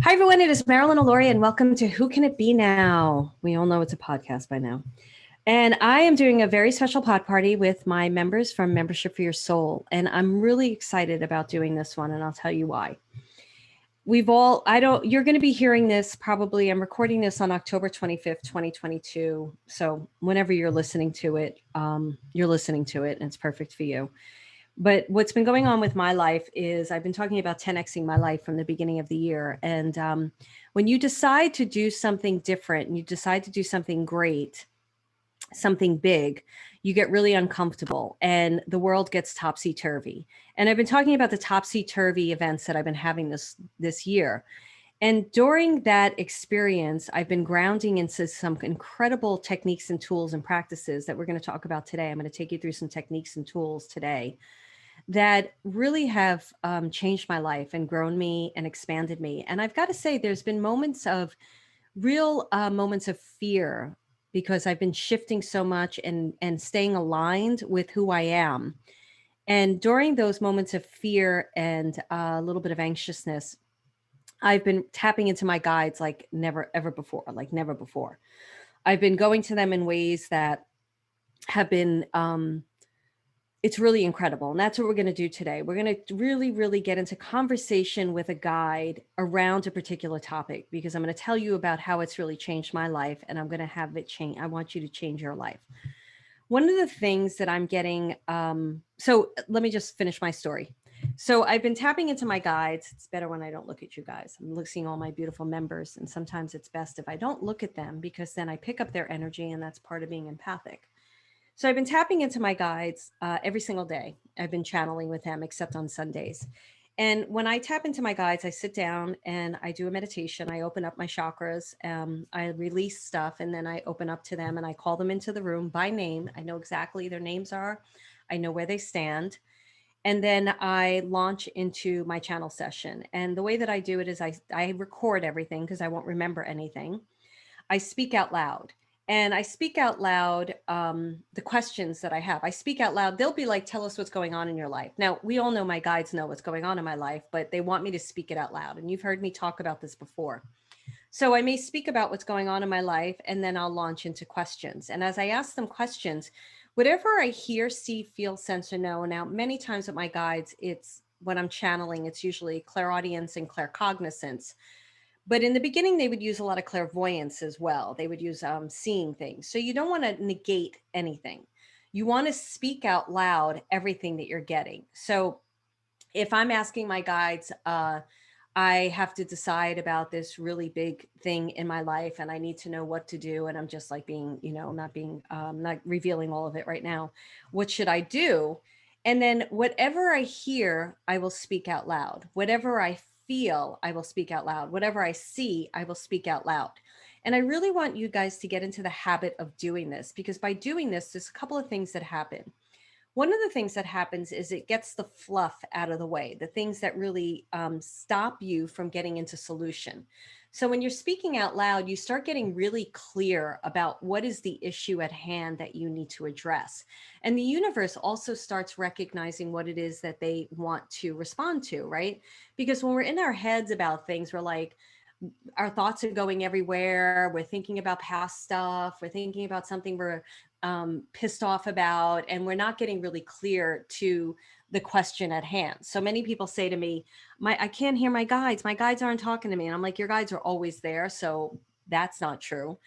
Hi, everyone. It is Marilyn Alori, and welcome to Who Can It Be Now? We all know it's a podcast by now. And I am doing a very special pod party with my members from Membership for Your Soul. And I'm really excited about doing this one, and I'll tell you why. You're going to be hearing this probably, I'm recording this on October 25th, 2022. So whenever you're listening to it, you're listening to it, and it's perfect for you. But what's been going on with my life is I've been talking about 10xing my life from the beginning of the year. And when you decide to do something different and you decide to do something great, something big, you get really uncomfortable and the world gets topsy-turvy. And I've been talking about the topsy-turvy events that I've been having this year. And during that experience, I've been grounding into some incredible techniques and tools and practices that we're going to talk about today. I'm going to take you through some techniques and tools today that really have changed my life and grown me and expanded me. And I've got to say, there's been moments of real moments of fear because I've been shifting so much and staying aligned with who I am. And during those moments of fear and a little bit of anxiousness, I've been tapping into my guides like never ever before, like never before. I've been going to them in ways that have been it's really incredible. And that's what we're going to do today. We're going to really, really get into conversation with a guide around a particular topic because I'm going to tell you about how it's really changed my life and I'm going to have it change. I want you to change your life. One of the things that I'm getting, so let me just finish my story. So I've been tapping into my guides. It's better when I don't look at you guys. I'm seeing all my beautiful members. And sometimes it's best if I don't look at them because then I pick up their energy and that's part of being empathic. So I've been tapping into my guides every single day. I've been channeling with them, except on Sundays. And when I tap into my guides, I sit down and I do a meditation. I open up my chakras. I release stuff, and then I open up to them and I call them into the room by name. I know exactly their names are. I know where they stand. And then I launch into my channel session. And the way that I do it is I record everything because I won't remember anything. I speak out loud. And I speak out loud the questions that I have. I speak out loud. They'll be like, tell us what's going on in your life. Now, we all know my guides know what's going on in my life, but they want me to speak it out loud. And you've heard me talk about this before. So I may speak about what's going on in my life, and then I'll launch into questions. And as I ask them questions, whatever I hear, see, feel, sense, or know. Now, many times with my guides, it's when I'm channeling, it's usually clairaudience and claircognizance. But in the beginning, they would use a lot of clairvoyance as well. They would use seeing things. So you don't want to negate anything. You want to speak out loud everything that you're getting. So if I'm asking my guides, I have to decide about this really big thing in my life and I need to know what to do. And I'm just like being, not revealing all of it right now. What should I do? And then whatever I hear, I will speak out loud. Whatever I feel, I will speak out loud. Whatever I see, I will speak out loud. And I really want you guys to get into the habit of doing this because by doing this, there's a couple of things that happen. One of the things that happens is it gets the fluff out of the way, the things that really stop you from getting into solution. So when you're speaking out loud, you start getting really clear about what is the issue at hand that you need to address. And the universe also starts recognizing what it is that they want to respond to, right? Because when we're in our heads about things, we're like, our thoughts are going everywhere. We're thinking about past stuff. We're thinking about something we're pissed off about, and we're not getting really clear to the question at hand. So many people say to me, I can't hear my guides. My guides aren't talking to me. And I'm like, your guides are always there. So that's not true.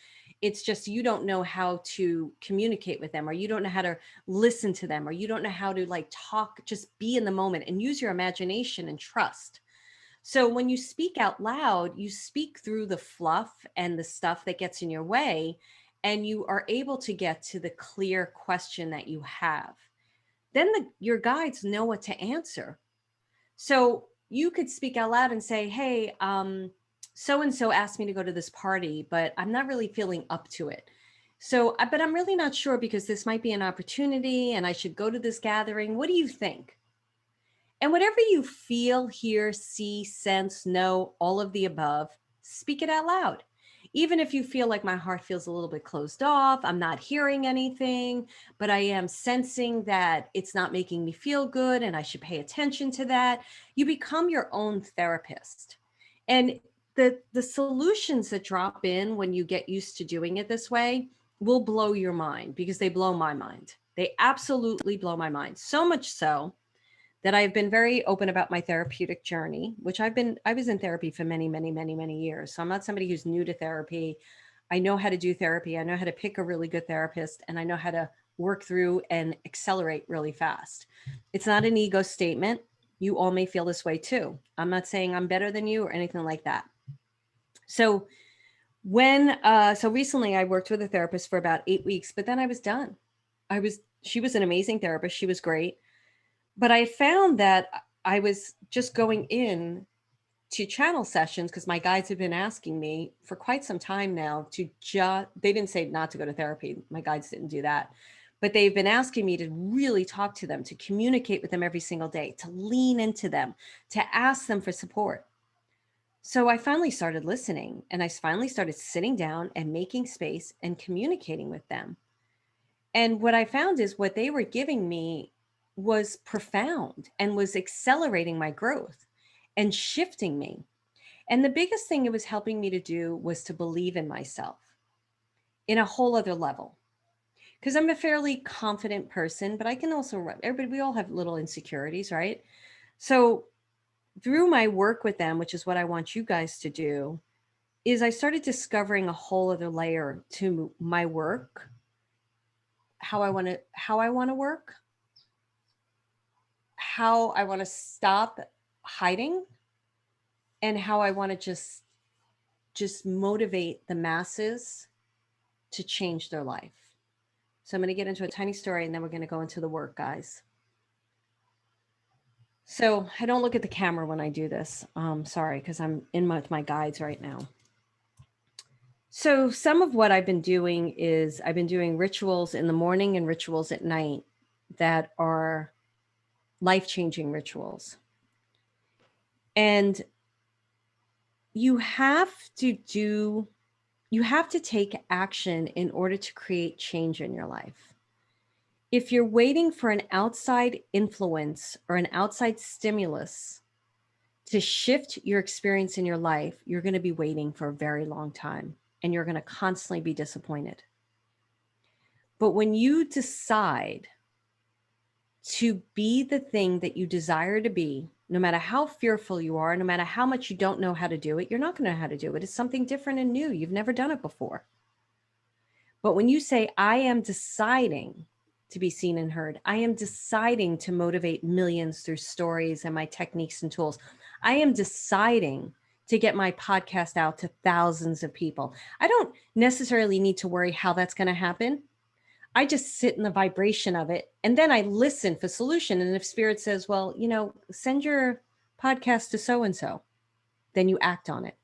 It's just you don't know how to communicate with them, or you don't know how to listen to them, or you don't know how to like talk, just be in the moment and use your imagination and trust. So when you speak out loud, you speak through the fluff and the stuff that gets in your way, and you are able to get to the clear question that you have. Then your guides know what to answer. So you could speak out loud and say, hey, so-and-so asked me to go to this party, but I'm not really feeling up to it. So, but I'm really not sure because this might be an opportunity and I should go to this gathering. What do you think? And whatever you feel, hear, see, sense, know, all of the above, speak it out loud. Even if you feel like my heart feels a little bit closed off, I'm not hearing anything, but I am sensing that it's not making me feel good and I should pay attention to that. You become your own therapist. And the solutions that drop in when you get used to doing it this way will blow your mind, because they blow my mind. They absolutely blow my mind. So much so that I've been very open about my therapeutic journey, which I was in therapy for many, many, many, many years. So I'm not somebody who's new to therapy. I know how to do therapy. I know how to pick a really good therapist, and I know how to work through and accelerate really fast. It's not an ego statement. You all may feel this way too. I'm not saying I'm better than you or anything like that. So so recently I worked with a therapist for about 8 weeks, but then I was done. She was an amazing therapist. She was great. But I found that I was just going in to channel sessions because my guides have been asking me for quite some time now they didn't say not to go to therapy. My guides didn't do that. But they've been asking me to really talk to them, to communicate with them every single day, to lean into them, to ask them for support. So I finally started listening, and I finally started sitting down and making space and communicating with them. And what I found is what they were giving me was profound and was accelerating my growth and shifting me. And the biggest thing it was helping me to do was to believe in myself in a whole other level. Because I'm a fairly confident person, but I can also, everybody, we all have little insecurities, right? So through my work with them, which is what I want you guys to do, is I started discovering a whole other layer to my work, how I want to work, how I want to stop hiding, and how I want to just motivate the masses to change their life. So I'm going to get into a tiny story, and then we're going to go into the work, guys. So I don't look at the camera when I do this. Sorry, because I'm in with my guides right now. So some of what I've been doing is I've been doing rituals in the morning and rituals at night that are life-changing rituals. And you have to take action in order to create change in your life. If you're waiting for an outside influence or an outside stimulus to shift your experience in your life, you're going to be waiting for a very long time, and you're going to constantly be disappointed. But when you decide to be the thing that you desire to be, no matter how fearful you are, no matter how much you don't know how to do it, you're not going to know how to do it. It's something different and new. You've never done it before. But when you say, I am deciding to be seen and heard, I am deciding to motivate millions through stories and my techniques and tools, I am deciding to get my podcast out to thousands of people. I don't necessarily need to worry how that's going to happen. I just sit in the vibration of it, and then I listen for solution. And if spirit says, well, send your podcast to so-and-so, then you act on it.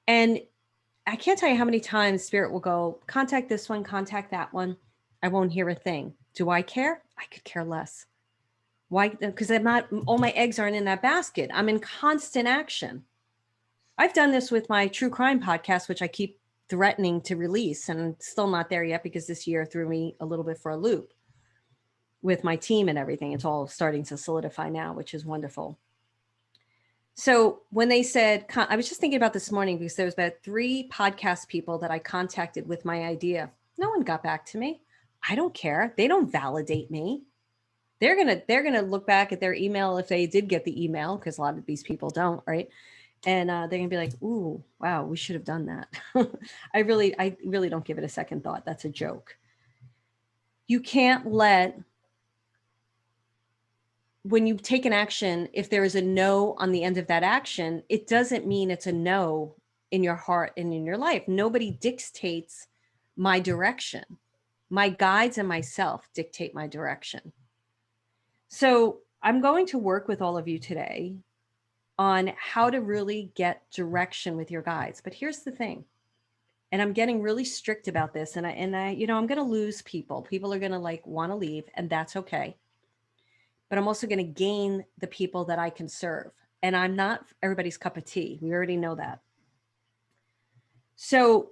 And I can't tell you how many times spirit will go, contact this one, contact that one. I won't hear a thing. Do I care? I could care less. Why? Because all my eggs aren't in that basket. I'm in constant action. I've done this with my true crime podcast, which I keep threatening to release, and still not there yet because this year threw me a little bit for a loop with my team and everything. It's all starting to solidify now, which is wonderful. So when they said, I was just thinking about this morning because there was about 3 podcast people that I contacted with my idea. No one got back to me. I don't care. They don't validate me. They're gonna look back at their email if they did get the email, because a lot of these people don't, right? And they're gonna be like, "Ooh, wow, we should have done that." I really don't give it a second thought. That's a joke. You can't when you take an action, if there is a no on the end of that action, it doesn't mean it's a no in your heart and in your life. Nobody dictates my direction. My guides and myself dictate my direction. So I'm going to work with all of you today on how to really get direction with your guides. But here's the thing, and I'm getting really strict about this, and I I'm going to lose people. People are going to want to leave, and that's okay. But I'm also going to gain the people that I can serve. And I'm not everybody's cup of tea. We already know that. So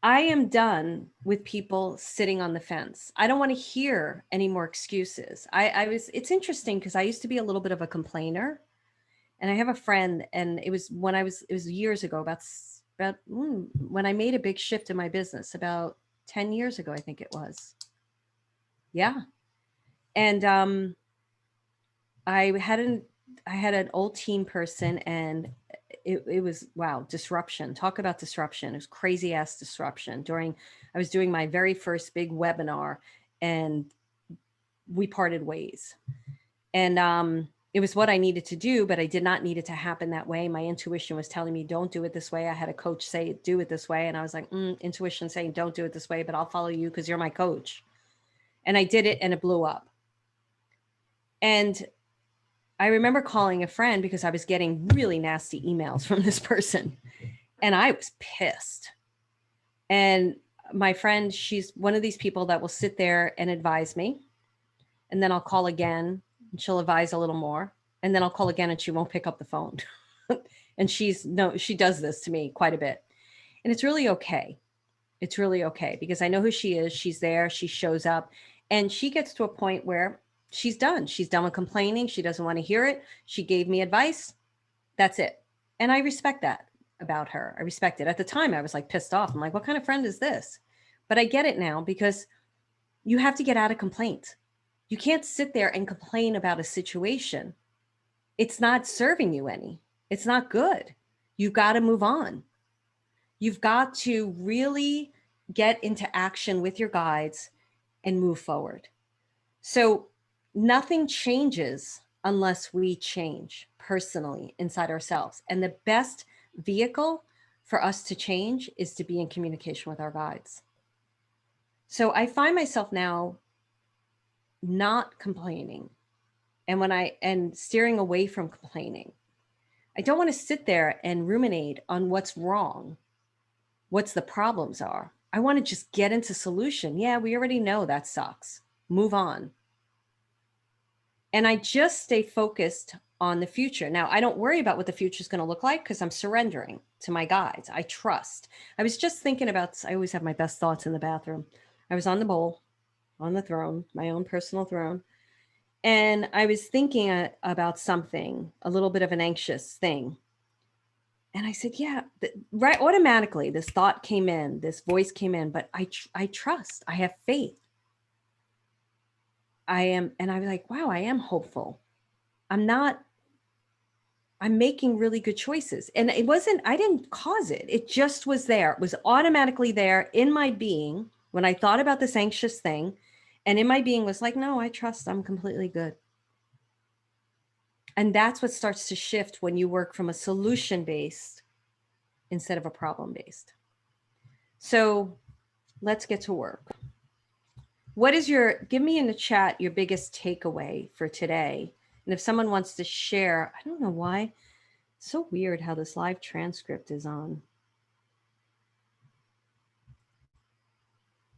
I am done with people sitting on the fence. I don't want to hear any more excuses. It's interesting because I used to be a little bit of a complainer. And I have a friend, and it was it was years ago, when I made a big shift in my business, about 10 years ago, I think it was. Yeah. And I had an I had an old team person, and it was, wow, disruption. Talk about disruption. It was crazy ass disruption. I was doing my very first big webinar, and we parted ways. And it was what I needed to do, but I did not need it to happen that way. My intuition was telling me, don't do it this way. I had a coach say, do it this way. And I was like, intuition saying, don't do it this way, but I'll follow you because you're my coach. And I did it, and it blew up. And I remember calling a friend because I was getting really nasty emails from this person, and I was pissed. And my friend, she's one of these people that will sit there and advise me. And then I'll call again, and she'll advise a little more. And then I'll call again, and she won't pick up the phone. And she does this to me quite a bit. And it's really okay. It's really okay because I know who she is. She's there. She shows up, and she gets to a point where she's done. She's done with complaining. She doesn't want to hear it. She gave me advice. That's it. And I respect that about her. I respect it. At the time, I was like pissed off. I'm like, what kind of friend is this? But I get it now because you have to get out of complaint. You can't sit there and complain about a situation. It's not serving you any. It's not good. You've got to move on. You've got to really get into action with your guides and move forward. So nothing changes unless we change personally inside ourselves. And the best vehicle for us to change is to be in communication with our guides. So I find myself now not complaining, and steering away from complaining. I don't want to sit there and ruminate on what's wrong, what's the problems are. I want to just get into solution. Yeah, we already know that sucks. Move on. And I just stay focused on the future. Now, I don't worry about what the future is going to look like because I'm surrendering to my guides. I trust. I was just thinking about, I always have my best thoughts in the bathroom. I was on the bowl, on the throne, my own personal throne. And I was thinking about something, a little bit of an anxious thing. And I said, yeah, right. Automatically, this thought came in, this voice came in, but I trust, I have faith. And I was like, wow, I am hopeful. I'm making really good choices. And I didn't cause it. It just was there. It was automatically there in my being when I thought about this anxious thing. And in my being was like, no, I trust, I'm completely good. And that's what starts to shift when you work from a solution-based instead of a problem-based. So let's get to work. Give me in the chat your biggest takeaway for today. And if someone wants to share, I don't know why. It's so weird how this live transcript is on.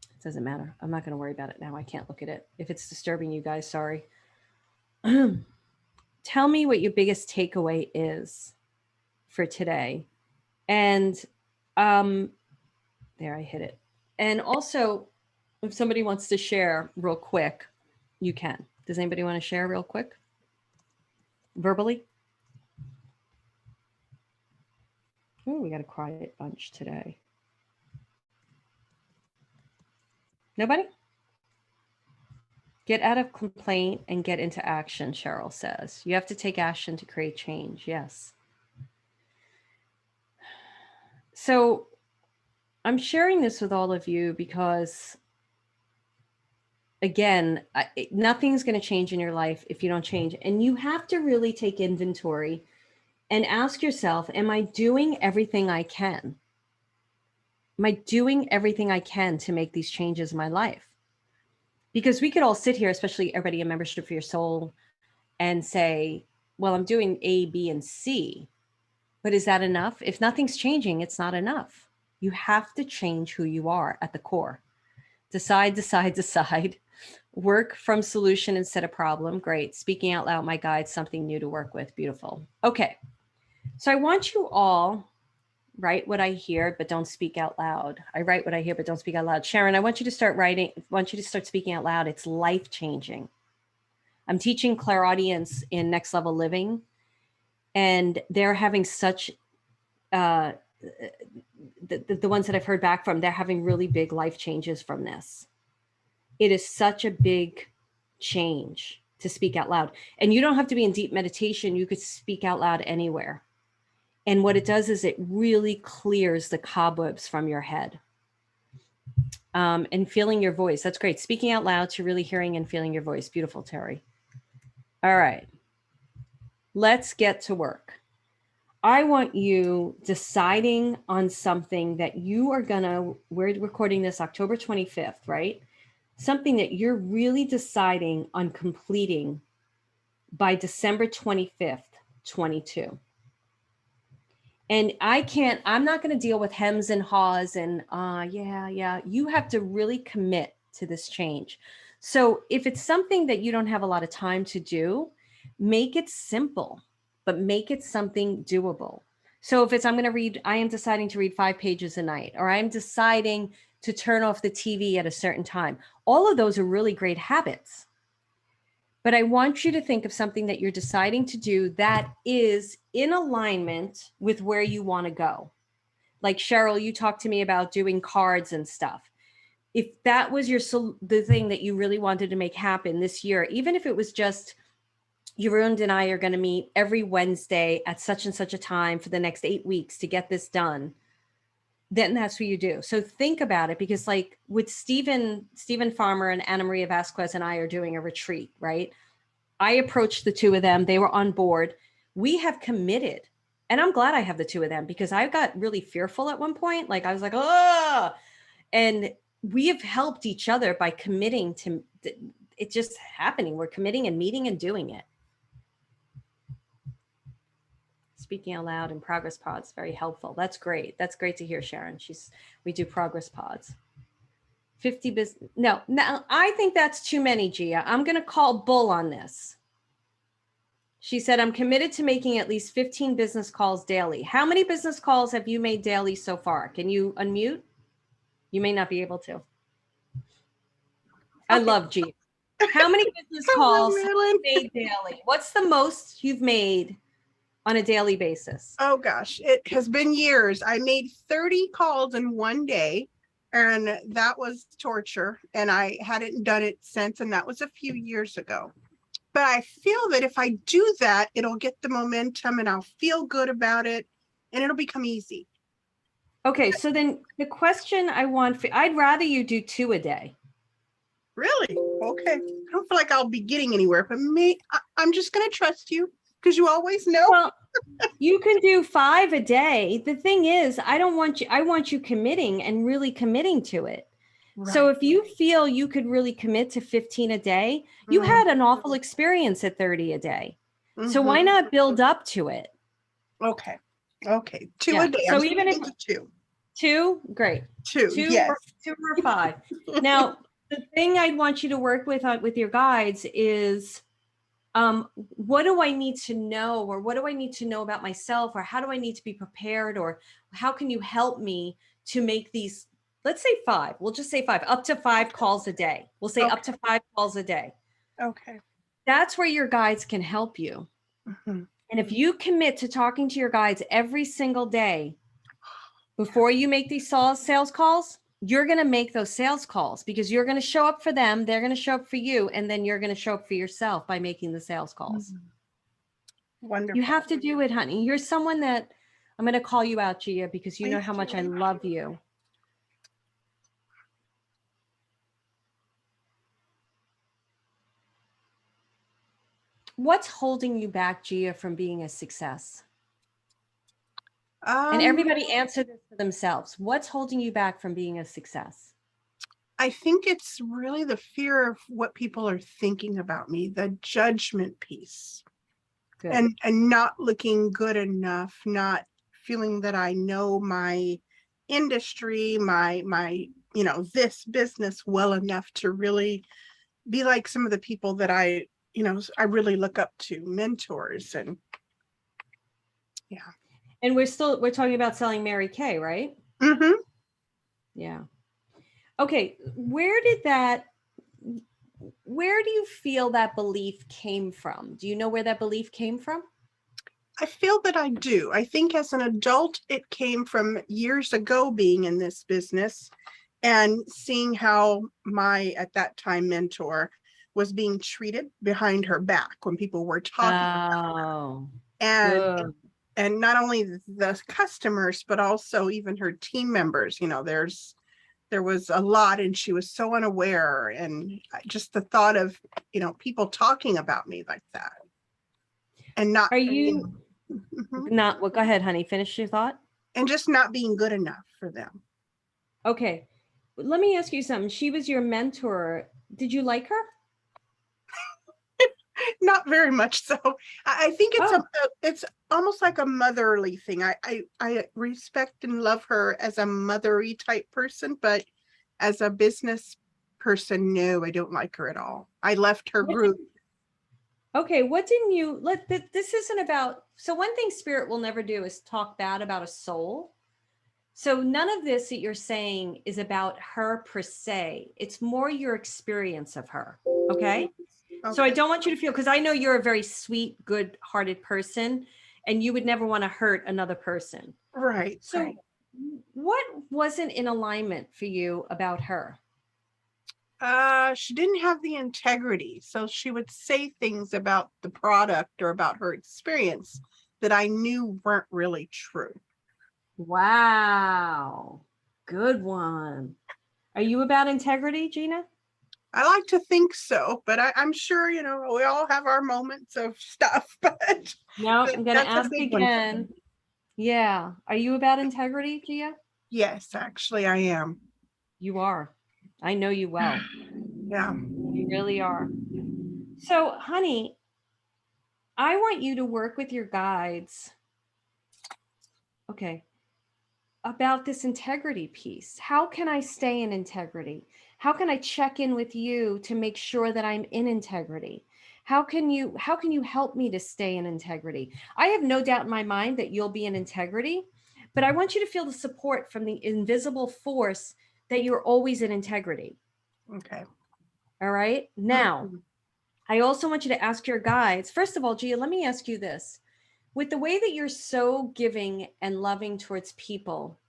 It doesn't matter. I'm not going to worry about it now. I can't look at it. If it's disturbing you guys, sorry. Tell me what your biggest takeaway is for today. And there, I hit it. And also, if somebody wants to share real quick, you can. Does anybody want to share real quick? Verbally? Oh, we got a quiet bunch today. Nobody? Get out of complaint and get into action, Cheryl says. You have to take action to create change. Yes. So I'm sharing this with all of you because, again, nothing's going to change in your life if you don't change. And you have to really take inventory and ask yourself, am I doing everything I can? Am I doing everything I can to make these changes in my life? Because we could all sit here, especially everybody in Membership for Your Soul, and say, well, I'm doing A, B, and C. But is that enough? If nothing's changing, it's not enough. You have to change who you are at the core. Decide. Work from solution instead of problem. Great. Speaking out loud, my guide, something new to work with. Beautiful. Okay. So I want you all write what I hear, but don't speak out loud. I write what I hear, but don't speak out loud. Sharon, I want you to start writing. I want you to start speaking out loud. It's life-changing. I'm teaching clairaudience in Next Level Living. and they're having such the ones that I've heard back from, they're having really big life changes from this. It is such a big change to speak out loud. And you don't have to be in deep meditation. You could speak out loud anywhere. And what it does is it really clears the cobwebs from your head. And feeling your voice. That's great. Speaking out loud to really hearing and feeling your voice. Beautiful, Terry. All right. Let's get to work. I want you deciding on something that you are we're recording this October 25th, right? Something that you're really deciding on completing by December 25th, 22. And I'm not going to deal with hems and haws and yeah. You have to really commit to this change. So if it's something that you don't have a lot of time to do, make it simple, but make it something doable. So if it's, I am deciding to read 5 pages a night, or I'm deciding to turn off the TV at a certain time. All of those are really great habits. But I want you to think of something that you're deciding to do that is in alignment with where you want to go. Like Cheryl, you talked to me about doing cards and stuff. If that was the thing that you really wanted to make happen this year, even if it was just Jeroen and I are going to meet every Wednesday at such and such a time for the next 8 weeks to get this done, then that's what you do. So think about it, because like with Stephen Farmer and Anna Maria Vasquez and I are doing a retreat, right? I approached the two of them. They were on board. We have committed. And I'm glad I have the two of them, because I got really fearful at one point. Like I was like, oh, and we have helped each other by committing to it just happening. We're committing and meeting and doing it. Speaking out loud and progress pods, very helpful. That's great. That's great to hear, Sharon. We do progress pods. 50 business. No, I think that's too many, Gia. I'm going to call bull on this. She said, I'm committed to making at least 15 business calls daily. How many business calls have you made daily so far? Can you unmute? You may not be able to. I love Gia. How many business calls have you made daily? What's the most you've made on a daily basis? Oh gosh, it has been years. I made 30 calls in one day, and that was torture. And I hadn't done it since, and that was a few years ago. But I feel that if I do that, it'll get the momentum and I'll feel good about it and it'll become easy. Okay, so then the question I'd rather you do 2 a day. Really? Okay. I don't feel like I'll be getting anywhere, but I'm just going to trust you, because you always know. Well, you can do 5 a day. The thing is, I want you committing and really committing to it. Right. So if you feel you could really commit to 15 a day, you had an awful experience at 30 a day. So why not build up to it? Okay. 2 a day. So even if 2, great. 2, yes. 2 or 5. Now, the thing I'd want you to work with your guides is, what do I need to know, or what do I need to know about myself, or how do I need to be prepared, or how can you help me to make these, let's say 5, we'll just say 5, up to 5 calls a day. We'll say up to 5 calls a day. Okay. That's where your guides can help you. And if you commit to talking to your guides every single day before you make these sales calls, you're going to make those sales calls, because you're going to show up for them. They're going to show up for you. And then you're going to show up for yourself by making the sales calls. Wonderful. You have to do it, honey. You're someone that I'm going to call you out, Gia, because you know how much I love you. What's holding you back, Gia, from being a success? And everybody answer this for themselves. What's holding you back from being a success? I think it's really the fear of what people are thinking about me, the judgment piece. Good. And not looking good enough, not feeling that I know my industry, my this business well enough to really be like some of the people that I really look up to, mentors. And yeah. And we're talking about selling Mary Kay, right? Mm-hmm. Yeah. Okay. Where do you feel that belief came from? Do you know where that belief came from? I feel that I do. I think as an adult, it came from years ago being in this business and seeing how my, at that time, mentor was being treated behind her back when people were talking about her. Oh, And good. and not only the customers, but also even her team members. There was a lot, and she was so unaware. And just the thought of, people talking about me like that and not, Are you Mhm. not, well, go ahead, honey, finish your thought. And just not being good enough for them. Okay. Let me ask you something. She was your mentor. Did you like her? Not very much so. I think Oh, it's almost like a motherly thing. I respect and love her as a mothery type person, but as a business person, no, I don't like her at all. I left her what group. okay. What didn't you this isn't about, so one thing spirit will never do is talk bad about a soul. So none of this that you're saying is about her per se. It's more your experience of her. Okay. So I Okay. don't want you to feel, because I know you're a very sweet, good hearted person and you would never want to hurt another person. Right, So right. what wasn't in alignment for you about her? She didn't have the integrity. So she would say things about the product or about her experience that I knew weren't really true. Wow. Good one. Are you about integrity, Gina? I like to think so, but I'm sure, we all have our moments of stuff, but No, I'm going to that's a ask big one for me. again. Yeah. Are you about integrity, Gia? Yes, actually, I am. You are. I know you well. Yeah. You really are. So, honey, I want you to work with your guides. Okay. About this integrity piece. How can I stay in integrity? How can I check in with you to make sure that I'm in integrity? How can you help me to stay in integrity? I have no doubt in my mind that you'll be in integrity, but I want you to feel the support from the invisible force that you're always in integrity. Okay. All right? Now, Mhm. I also want you to ask your guides. First of all, Gia, let me ask you this. With the way that you're so giving and loving towards people,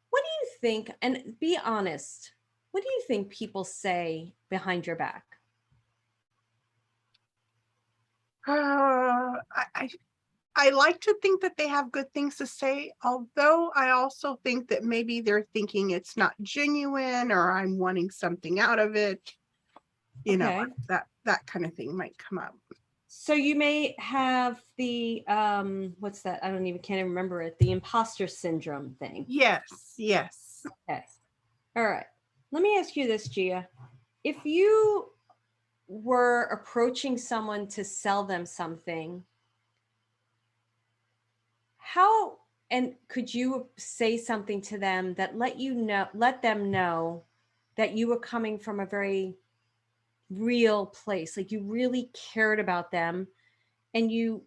what do you think? And be honest. What do you think people say behind your back? I like to think that they have good things to say, although I also think that maybe they're thinking it's not genuine or I'm wanting something out of it. Okay. That kind of thing might come up. So you may have the what's that? I don't even can't even remember it. The imposter syndrome thing. Yes, yes. Okay. All right. Let me ask you this, Gia. If you were approaching someone to sell them something, how and could you say something to them that let them know that you were coming from a very real place, like you really cared about them and you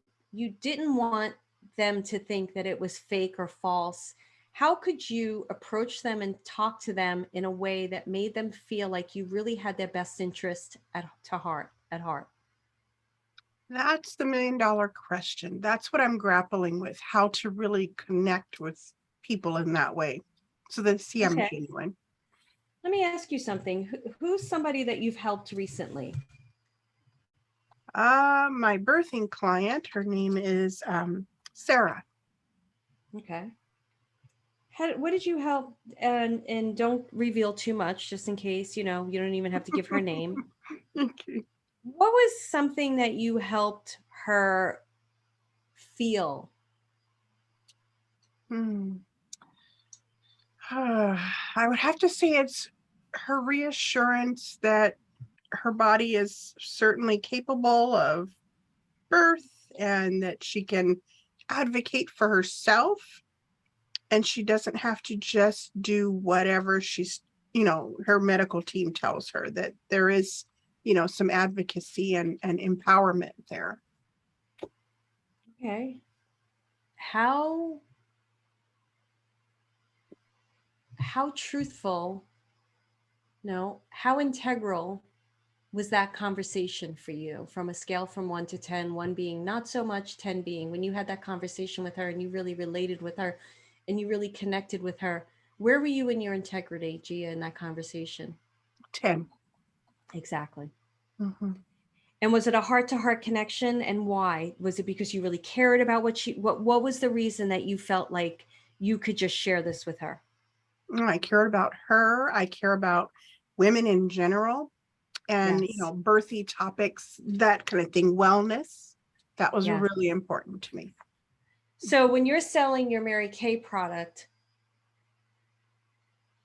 didn't want them to think that it was fake or false? How could you approach them and talk to them in a way that made them feel like you really had their best interest at heart? That's the $1,000,000 question. That's what I'm grappling with, how to really connect with people in that way so they see I'm Okay, genuine. let me ask you something. Who's somebody that you've helped recently? My birthing client, her name is Sarah. Okay. What did you help? And don't reveal too much, just in case, you don't even have to give her name. Okay. What was something that you helped her feel? Hmm. I would have to say it's her reassurance that her body is certainly capable of birth and that she can advocate for herself and she doesn't have to just do whatever her medical team tells her, that there is, some advocacy and empowerment there. Okay. How how truthful, no, how integral was that conversation for you, from a scale from 1 to 10, 1 being not so much, 10 being, when you had that conversation with her and you really related with her and you really connected with her, where were you in your integrity, Gia, in that conversation? 10. Exactly. Mm-hmm. And was it a heart to heart connection, and why? Was it because you really cared about what was the reason that you felt like you could just share this with her? I care about her. I care about women in general, and Yes. birthy topics, that kind of thing, wellness. That was Yes. really important to me. So when you're selling your Mary Kay product,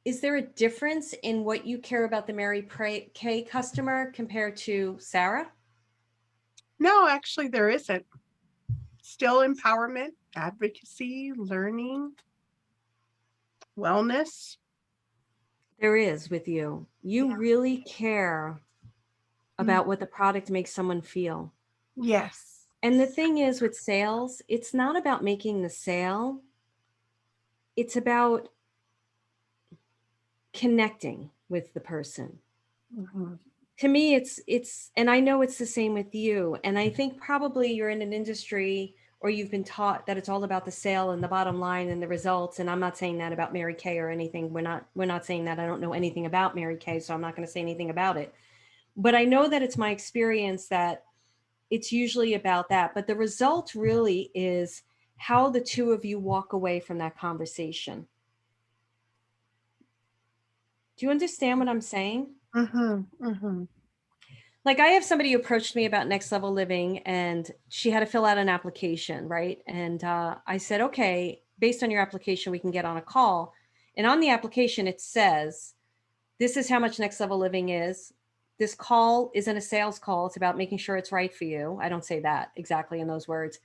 is there a difference in what you care about the Mary Kay customer compared to Sarah? No, actually, there isn't. Still empowerment, advocacy, learning, wellness. There is with you. You Yeah. really care Mm. about what the product makes someone feel. Yes. And the thing is with sales, it's not about making the sale. It's about connecting with the person. Mm-hmm. To me, it's and I know it's the same with you. And I think probably you're in an industry, or you've been taught that it's all about the sale and the bottom line and the results. And I'm not saying that about Mary Kay or anything. We're not saying that. I don't know anything about Mary Kay, so I'm not going to say anything about it. But I know that it's my experience that it's usually about that. But the result really is how the two of you walk away from that conversation. Do you understand what I'm saying? Mm-hmm. Mm-hmm. Like, I have somebody who approached me about next level living, and she had to fill out an application, right? And I said, okay, based on your application, we can get on a call. And on the application, it says, this is how much next level living is. This call isn't a sales call. It's about making sure it's right for you. I don't say that exactly in those words.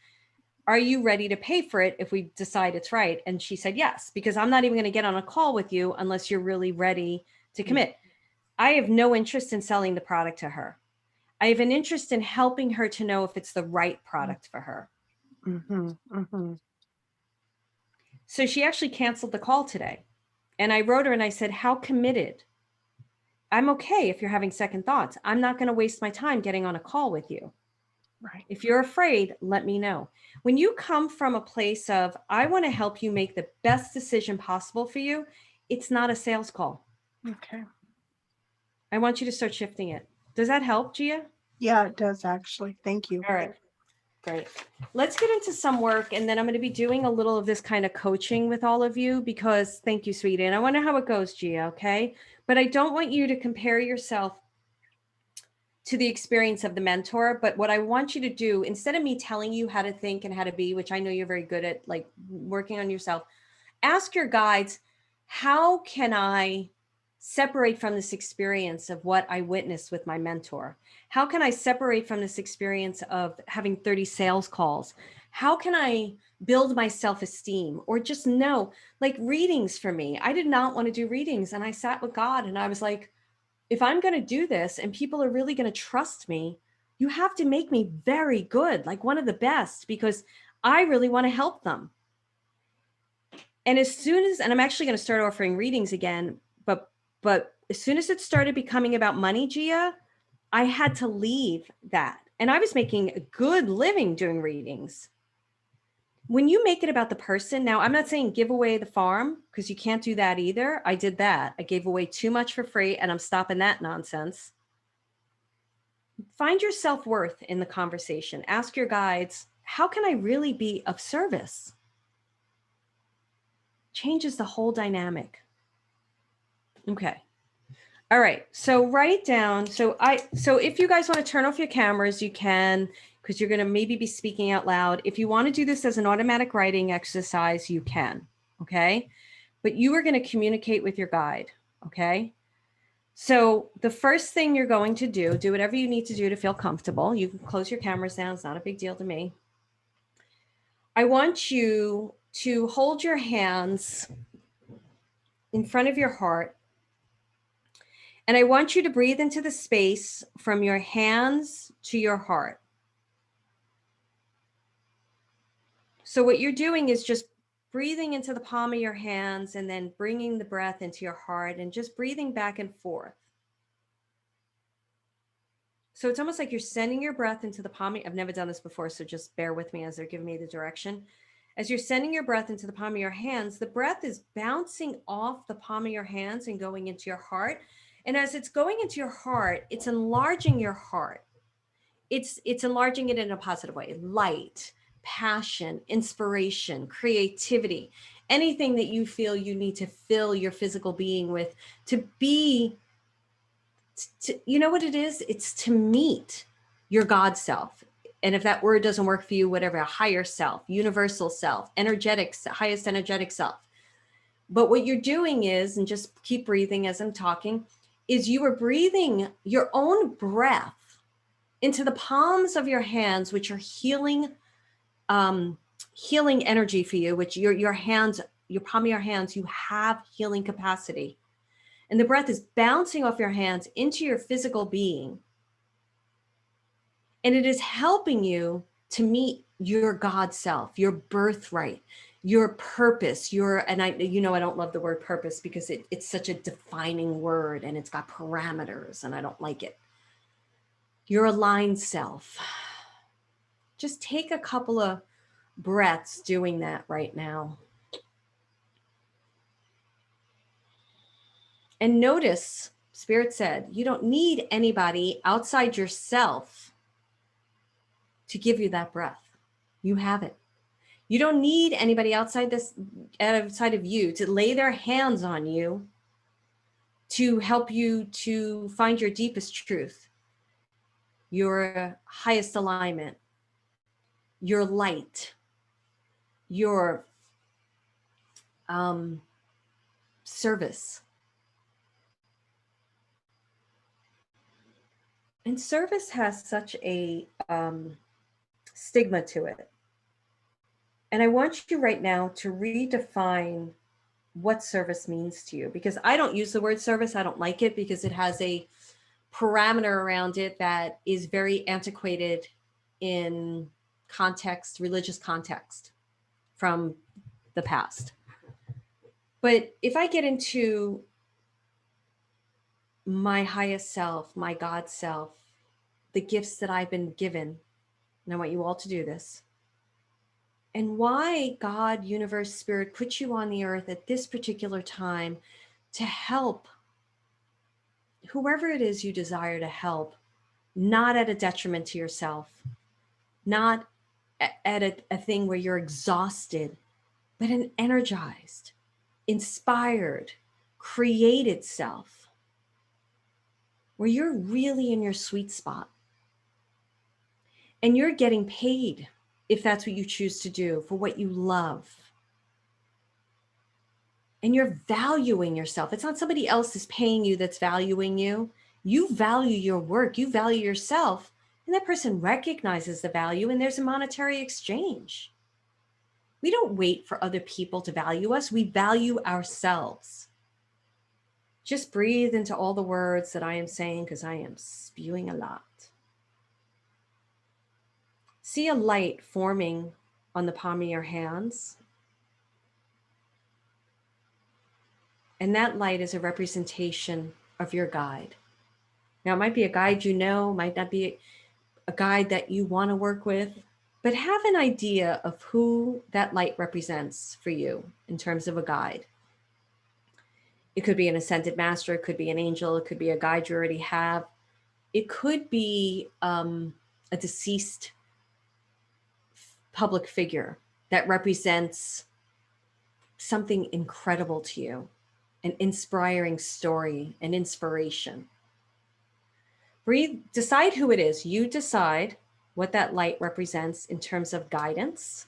Are you ready to pay for it if we decide it's right? And she said, yes, because I'm not even going to get on a call with you unless you're really ready to commit. I have no interest in selling the product to her. I have an interest in helping her to know if it's the right product for her. Mm-hmm. Mm-hmm. So she actually canceled the call today. And I wrote her and I said, how committed? I'm okay if you're having second thoughts. I'm not going to waste my time getting on a call with you. Right. If you're afraid, let me know. When you come from a place of, I want to help you make the best decision possible for you, it's not a sales call. Okay. I want you to start shifting it. Does that help, Gia? Yeah, it does actually. Thank you. All right. Great. Let's get into some work, and then I'm going to be doing a little of this kind of coaching with all of you, because thank you, sweetie. And I wonder how it goes, Gia, okay? But I don't want you to compare yourself to the experience of the mentor. But what I want you to do, instead of me telling you how to think and how to be, which I know you're very good at, like working on yourself, ask your guides, how can I separate from this experience of what I witnessed with my mentor? How can I separate from this experience of having 30 sales calls? How can I build my self-esteem, or just know, like readings for me? I did not want to do readings. And I sat with God and I was like, if I'm going to do this and people are really going to trust me, you have to make me very good, like one of the best, because I really want to help them. And I'm actually going to start offering readings again, but as soon as it started becoming about money, Gia, I had to leave that. And I was making a good living doing readings. When you make it about the person, now I'm not saying give away the farm, because you can't do that either. I did that. I gave away too much for free, and I'm stopping that nonsense. Find your self-worth in the conversation. Ask your guides, how can I really be of service? Changes the whole dynamic. Okay. All right. So write down. So if you guys want to turn off your cameras, you can, because you're going to maybe be speaking out loud. If you want to do this as an automatic writing exercise, you can. Okay. But you are going to communicate with your guide. Okay. So the first thing you're going to do whatever you need to do to feel comfortable. You can close your cameras down. It's not a big deal to me. I want you to hold your hands in front of your heart. And I want you to breathe into the space from your hands to your heart. So what you're doing is just breathing into the palm of your hands and then bringing the breath into your heart and just breathing back and forth. So it's almost like you're sending your breath into the palm. I've never done this before, so just bear with me as they're giving me the direction. As you're sending your breath into the palm of your hands, the breath is bouncing off the palm of your hands and going into your heart. And as it's going into your heart, it's enlarging your heart. It's enlarging it in a positive way. Light, passion, inspiration, creativity, anything that you feel you need to fill your physical being with to be, you know what it is? It's to meet your God self. And if that word doesn't work for you, whatever, a higher self, universal self, energetic, highest energetic self. But what you're doing is, and just keep breathing as I'm talking, is you are breathing your own breath into the palms of your hands, which are healing, healing energy for you, which your hands, your palm of your hands, you have healing capacity. And the breath is bouncing off your hands into your physical being. And it is helping you to meet your God self, your birthright, your purpose, and I don't love the word purpose because it's such a defining word and it's got parameters and I don't like it. Your aligned self. Just take a couple of breaths doing that right now. And notice, Spirit said, you don't need anybody outside yourself to give you that breath. You have it. You don't need anybody outside of you to lay their hands on you to help you to find your deepest truth, your highest alignment, your light, your service. And service has such a stigma to it. And I want you right now to redefine what service means to you, because I don't use the word service. I don't like it because it has a parameter around it that is very antiquated in context, religious context from the past. But if I get into my highest self, my God self, the gifts that I've been given, and I want you all to do this, and why God, universe, spirit put you on the earth at this particular time to help whoever it is you desire to help, not at a detriment to yourself, not at a thing where you're exhausted, but an energized, inspired, created self, where you're really in your sweet spot. And you're getting paid, if that's what you choose to do, for what you love. And you're valuing yourself. It's not somebody else is paying you that's valuing you. You value your work, you value yourself, and that person recognizes the value, and there's a monetary exchange. We don't wait for other people to value us. We value ourselves. Just breathe into all the words that I am saying because I am spewing a lot. See a light forming on the palm of your hands. And that light is a representation of your guide. Now, it might be a guide you know, might not be a guide that you want to work with, but have an idea of who that light represents for you in terms of a guide. It could be an ascended master, it could be an angel, it could be a guide you already have. It could be a deceased public figure that represents something incredible to you, an inspiring story, an inspiration. Breathe, decide who it is. You decide what that light represents in terms of guidance.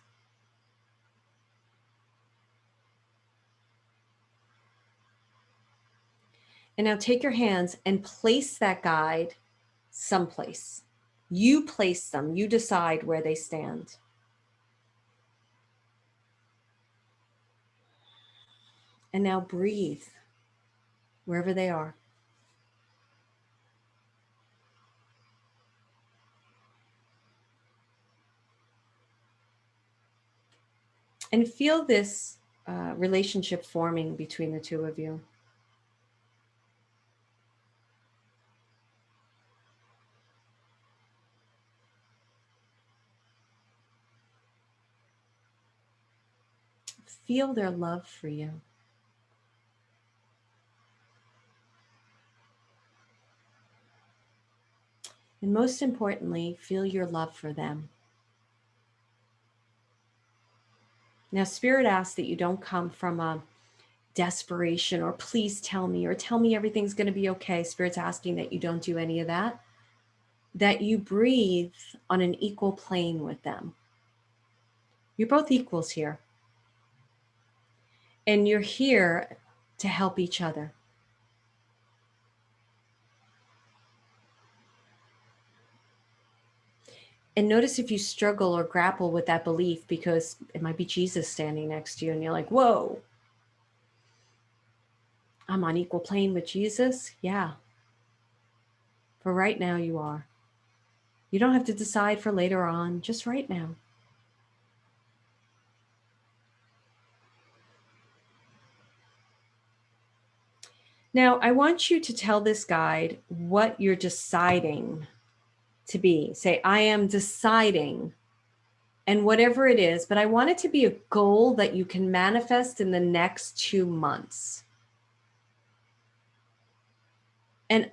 And now take your hands and place that guide someplace. You place them, you decide where they stand. And now breathe wherever they are. And feel this relationship forming between the two of you. feel their love for you. And most importantly, feel your love for them. Now, Spirit asks that you don't come from a desperation or please tell me or tell me everything's going to be okay. Spirit's asking that you don't do any of that, that you breathe on an equal plane with them. You're both equals here. And you're here to help each other. And notice if you struggle or grapple with that belief, because it might be Jesus standing next to you and you're like, whoa, I'm on equal plane with Jesus. Yeah. For right now you are. You don't have to decide for later on, just right now. Now, I want you to tell this guide what you're deciding to be. Say, I am deciding, and whatever it is, but I want it to be a goal that you can manifest in the next 2 months. And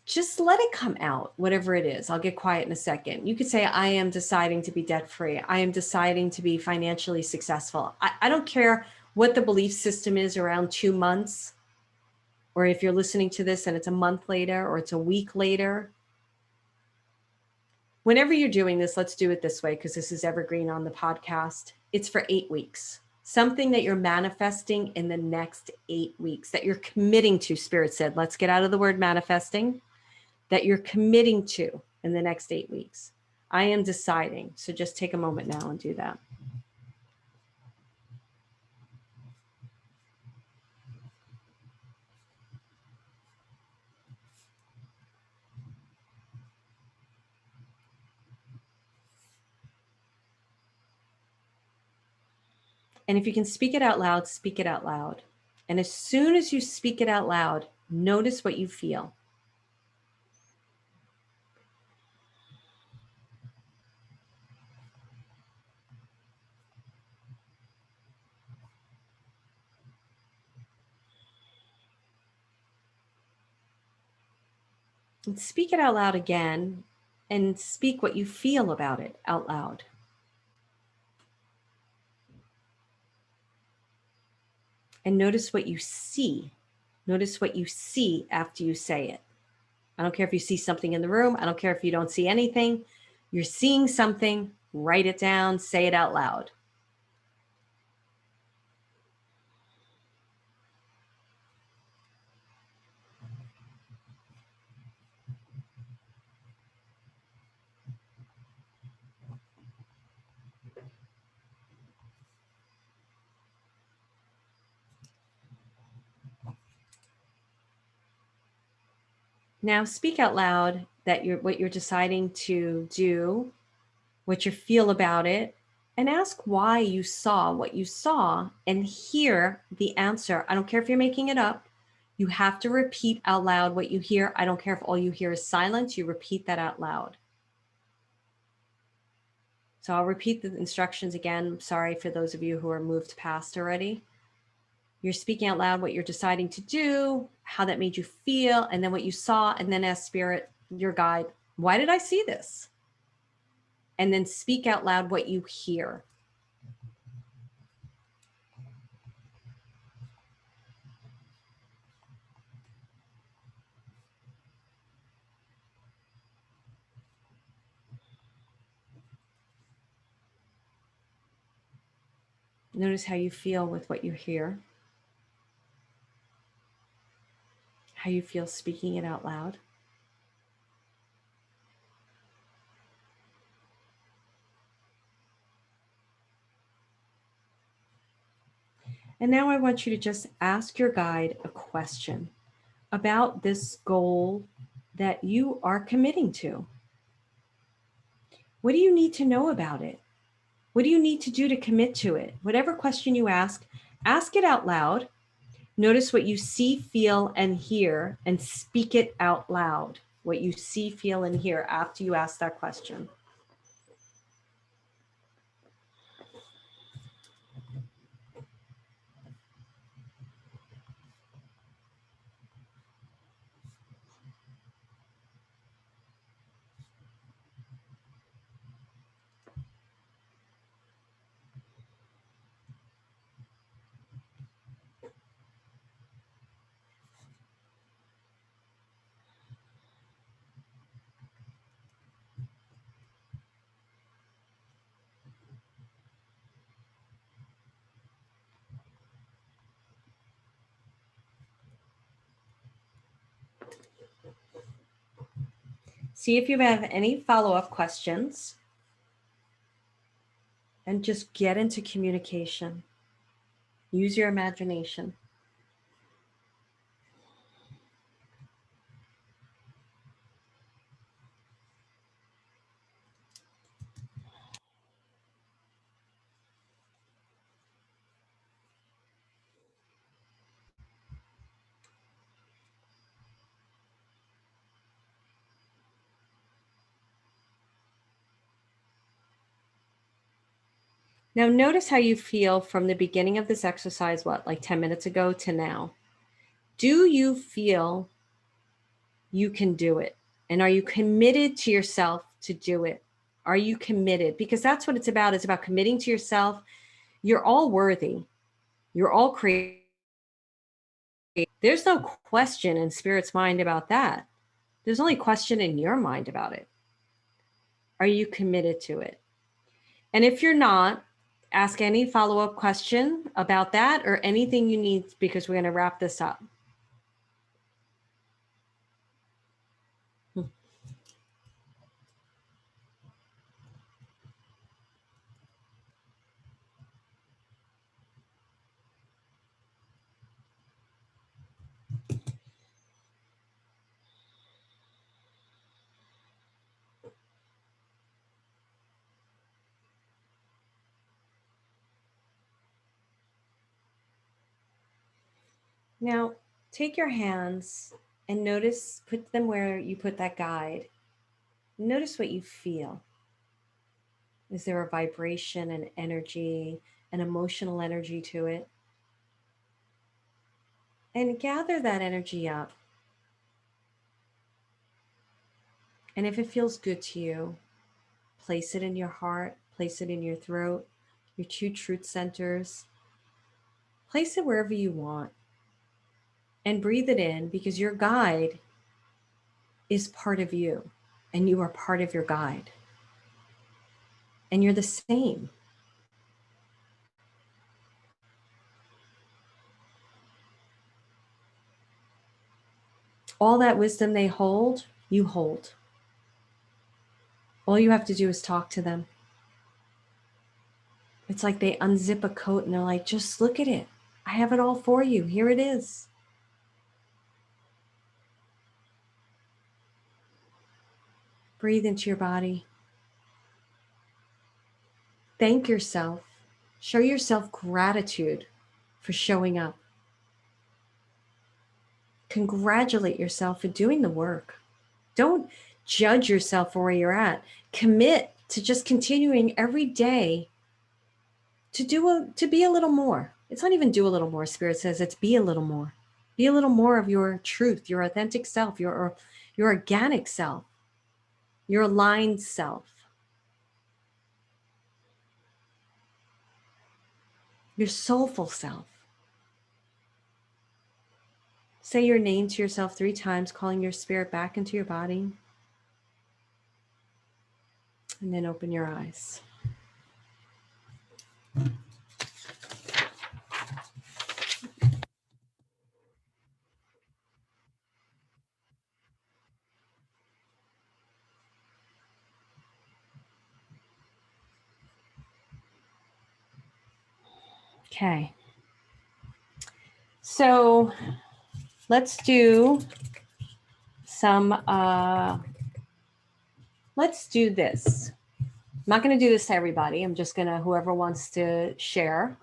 just let it come out, whatever it is. I'll get quiet in a second. You could say, I am deciding to be debt-free. I am deciding to be financially successful. I don't care what the belief system is around 2 months, or if you're listening to this and it's a month later or it's a week later. Whenever you're doing this, let's do it this way, because this is evergreen on the podcast. It's for 8 weeks. Something that you're manifesting in the next 8 weeks, that you're committing to. Spirit said, let's get out of the word manifesting, that you're committing to in the next 8 weeks. I am deciding. So just take a moment now and do that. And if you can speak it out loud, speak it out loud. And as soon as you speak it out loud, notice what you feel. And speak it out loud again, and speak what you feel about it out loud. And notice what you see. Notice what you see after you say it. I don't care if you see something in the room. I don't care if you don't see anything. You're seeing something, write it down, say it out loud. Now speak out loud that what you're deciding to do, what you feel about it, and ask why you saw what you saw and hear the answer. I don't care if you're making it up. You have to repeat out loud what you hear. I don't care if all you hear is silence. You repeat that out loud. So I'll repeat the instructions again. Sorry for those of you who are moved past already. You're speaking out loud what you're deciding to do, how that made you feel, and then what you saw, and then ask Spirit, your guide, why did I see this? And then speak out loud what you hear. Notice how you feel with what you hear, how you feel speaking it out loud. And now I want you to just ask your guide a question about this goal that you are committing to. What do you need to know about it? What do you need to do to commit to it? Whatever question you ask it out loud. Notice what you see, feel, and hear, and speak it out loud. What you see, feel, and hear after you ask that question. See if you have any follow-up questions, and just get into communication. Use your imagination. Now notice how you feel from the beginning of this exercise, what, like 10 minutes ago to now. Do you feel you can do it? And are you committed to yourself to do it? Are you committed? Because that's what it's about. It's about committing to yourself. You're all worthy. You're all creative. There's no question in Spirit's mind about that. There's only question in your mind about it. Are you committed to it? And if you're not, ask any follow-up question about that or anything you need, because we're going to wrap this up. Now, take your hands and notice, put them where you put that guide. Notice what you feel. Is there a vibration, an energy, an emotional energy to it? And gather that energy up. And if it feels good to you, place it in your heart, place it in your throat, your two truth centers. Place it wherever you want. And breathe it in, because your guide is part of you and you are part of your guide. And you're the same. All that wisdom they hold, you hold. All you have to do is talk to them. It's like they unzip a coat and they're like, just look at it. I have it all for you. Here it is. Breathe into your body. Thank yourself. Show yourself gratitude for showing up. Congratulate yourself for doing the work. Don't judge yourself for where you're at. Commit to just continuing every day to be a little more. It's not even do a little more. Spirit says it's be a little more. Be a little more of your truth, your authentic self, your organic self, your aligned self, your soulful self. Say your name to yourself 3 times, calling your spirit back into your body. And then open your eyes. Okay. So let's do let's do this. I'm not going to do this to everybody. I'm just going to, whoever wants to share.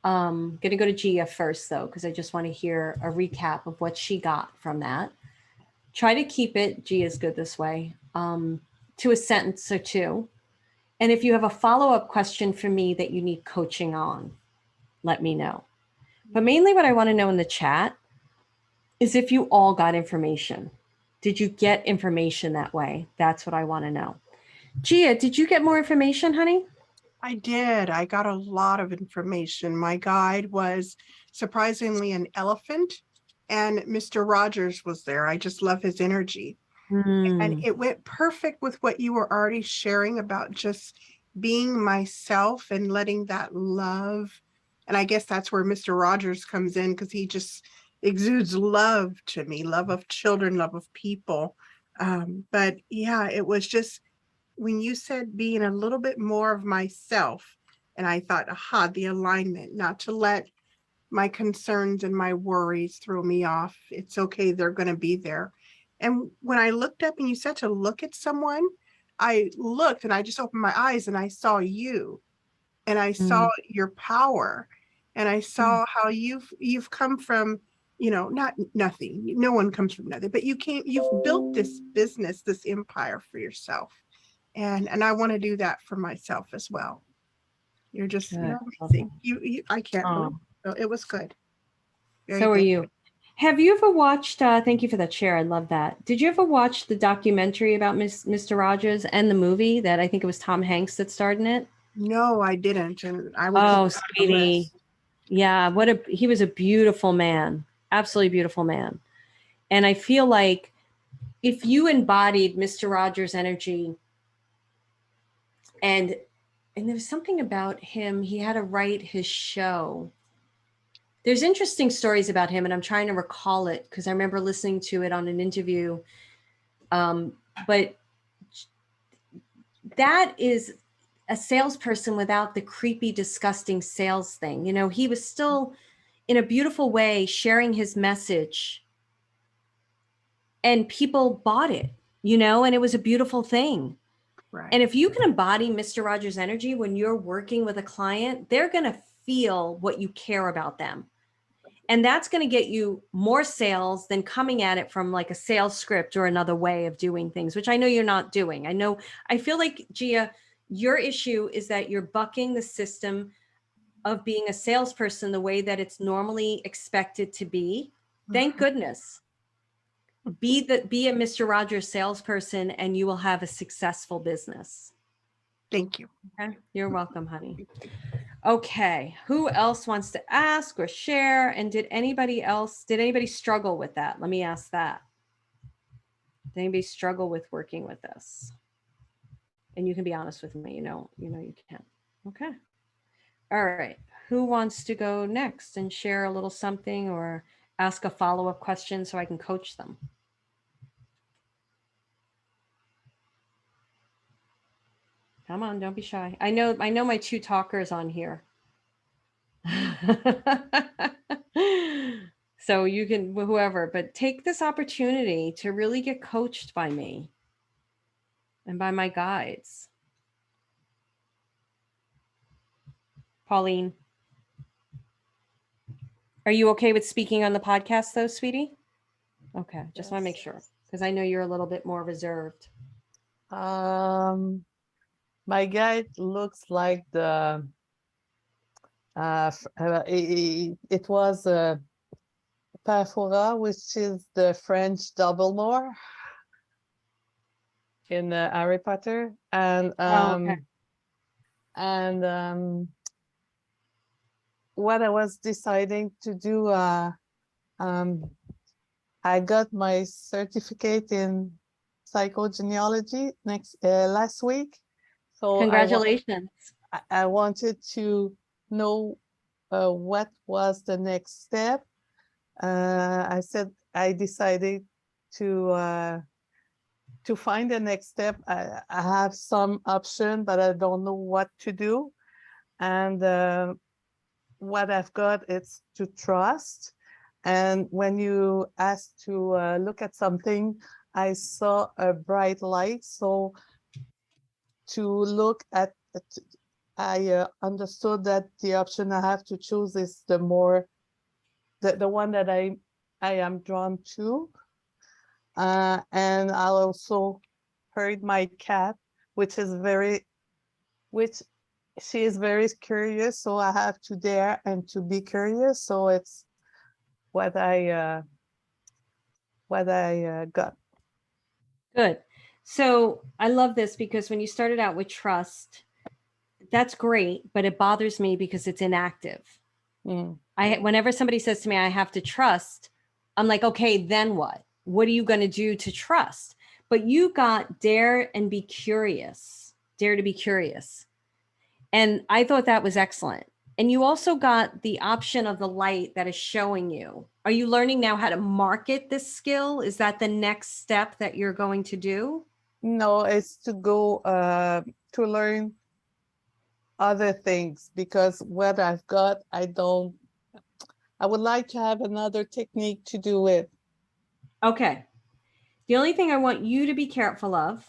Going to go to Gia first, though, because I just want to hear a recap of what she got from that. Try to keep it, Gia's good this way, to a sentence or two. And if you have a follow-up question for me that you need coaching on, let me know. But mainly what I want to know in the chat is if you all got information. Did you get information that way? That's what I want to know. Gia, did you get more information, honey? I did. I got a lot of information. My guide was surprisingly an elephant, and Mr. Rogers was there. I just love his energy. And it went perfect with what you were already sharing about just being myself and letting that love. And I guess that's where Mr. Rogers comes in, because he just exudes love to me, love of children, love of people. But yeah, it was just when you said being a little bit more of myself, and I thought, aha, the alignment, not to let my concerns and my worries throw me off. It's okay, they're going to be there. And when I looked up and you said to look at someone, I looked and I just opened my eyes and I saw you, and I saw Mm. your power, and I Mm. saw how you've come from, not nothing. No one comes from nothing, but you've built this business, this empire for yourself. And I want to do that for myself as well. Good. You're Love amazing. You I can't that. believe it. So it was good. Very So are good. you. Have you ever watched, thank you for that share. I love that. Did you ever watch the documentary about Mr. Rogers and the movie that I think it was Tom Hanks that starred in it? No, I didn't. And I will put Oh, that on the sweetie. list. Yeah. He was a beautiful man. Absolutely beautiful man. And I feel like if you embodied Mr. Rogers' energy and there was something about him, he had to write his show. There's interesting stories about him, and I'm trying to recall it because I remember listening to it on an interview. But that is a salesperson without the creepy, disgusting sales thing. He was still in a beautiful way sharing his message, and people bought it, and it was a beautiful thing. Right. And if you can embody Mr. Rogers' energy when you're working with a client, they're going to feel what you care about them. And that's going to get you more sales than coming at it from like a sales script or another way of doing things, which I know you're not doing. I feel like, Gia, your issue is that you're bucking the system of being a salesperson the way that it's normally expected to be. Thank goodness. Be a Mr. Rogers salesperson and you will have a successful business. Thank you. Okay. You're welcome, honey. Okay. Who else wants to ask or share? And did anybody struggle with that? Let me ask that. Did anybody struggle with working with this? And you can be honest with me. You can. Okay. All right. Who wants to go next and share a little something or ask a follow-up question so I can coach them? Come on, don't be shy. I know my two talkers on here. So you can, whoever, but take this opportunity to really get coached by me and by my guides. Pauline, are you okay with speaking on the podcast though, sweetie? Okay, just want to make sure because I know you're a little bit more reserved. My guide looks like it was Parfora, which is the French Dumbledore in Harry Potter, and Okay. what I was deciding to do, I got my certificate in psychogenealogy last week. So Congratulations. I wanted to know what was the next step. I decided to find the next step. I have some option, but I don't know what to do. And what I've got is to trust. And when you asked to look at something, I saw a bright light. So to look at it, I understood that the option I have to choose is the one that I am drawn to. And I also heard my cat, which she is very curious. So I have to dare and to be curious. So it's what I got. Good. So I love this because when you started out with trust, that's great, but it bothers me because it's inactive. Mm. Whenever somebody says to me, I have to trust, I'm like, okay, then what? What are you going to do to trust? But you got dare and be curious, dare to be curious. And I thought that was excellent. And you also got the option of the light that is showing you. Are you learning now how to market this skill? Is that the next step that you're going to do? No, it's to go to learn other things, because what I've got, I would like to have another technique to do it. Okay. The only thing I want you to be careful of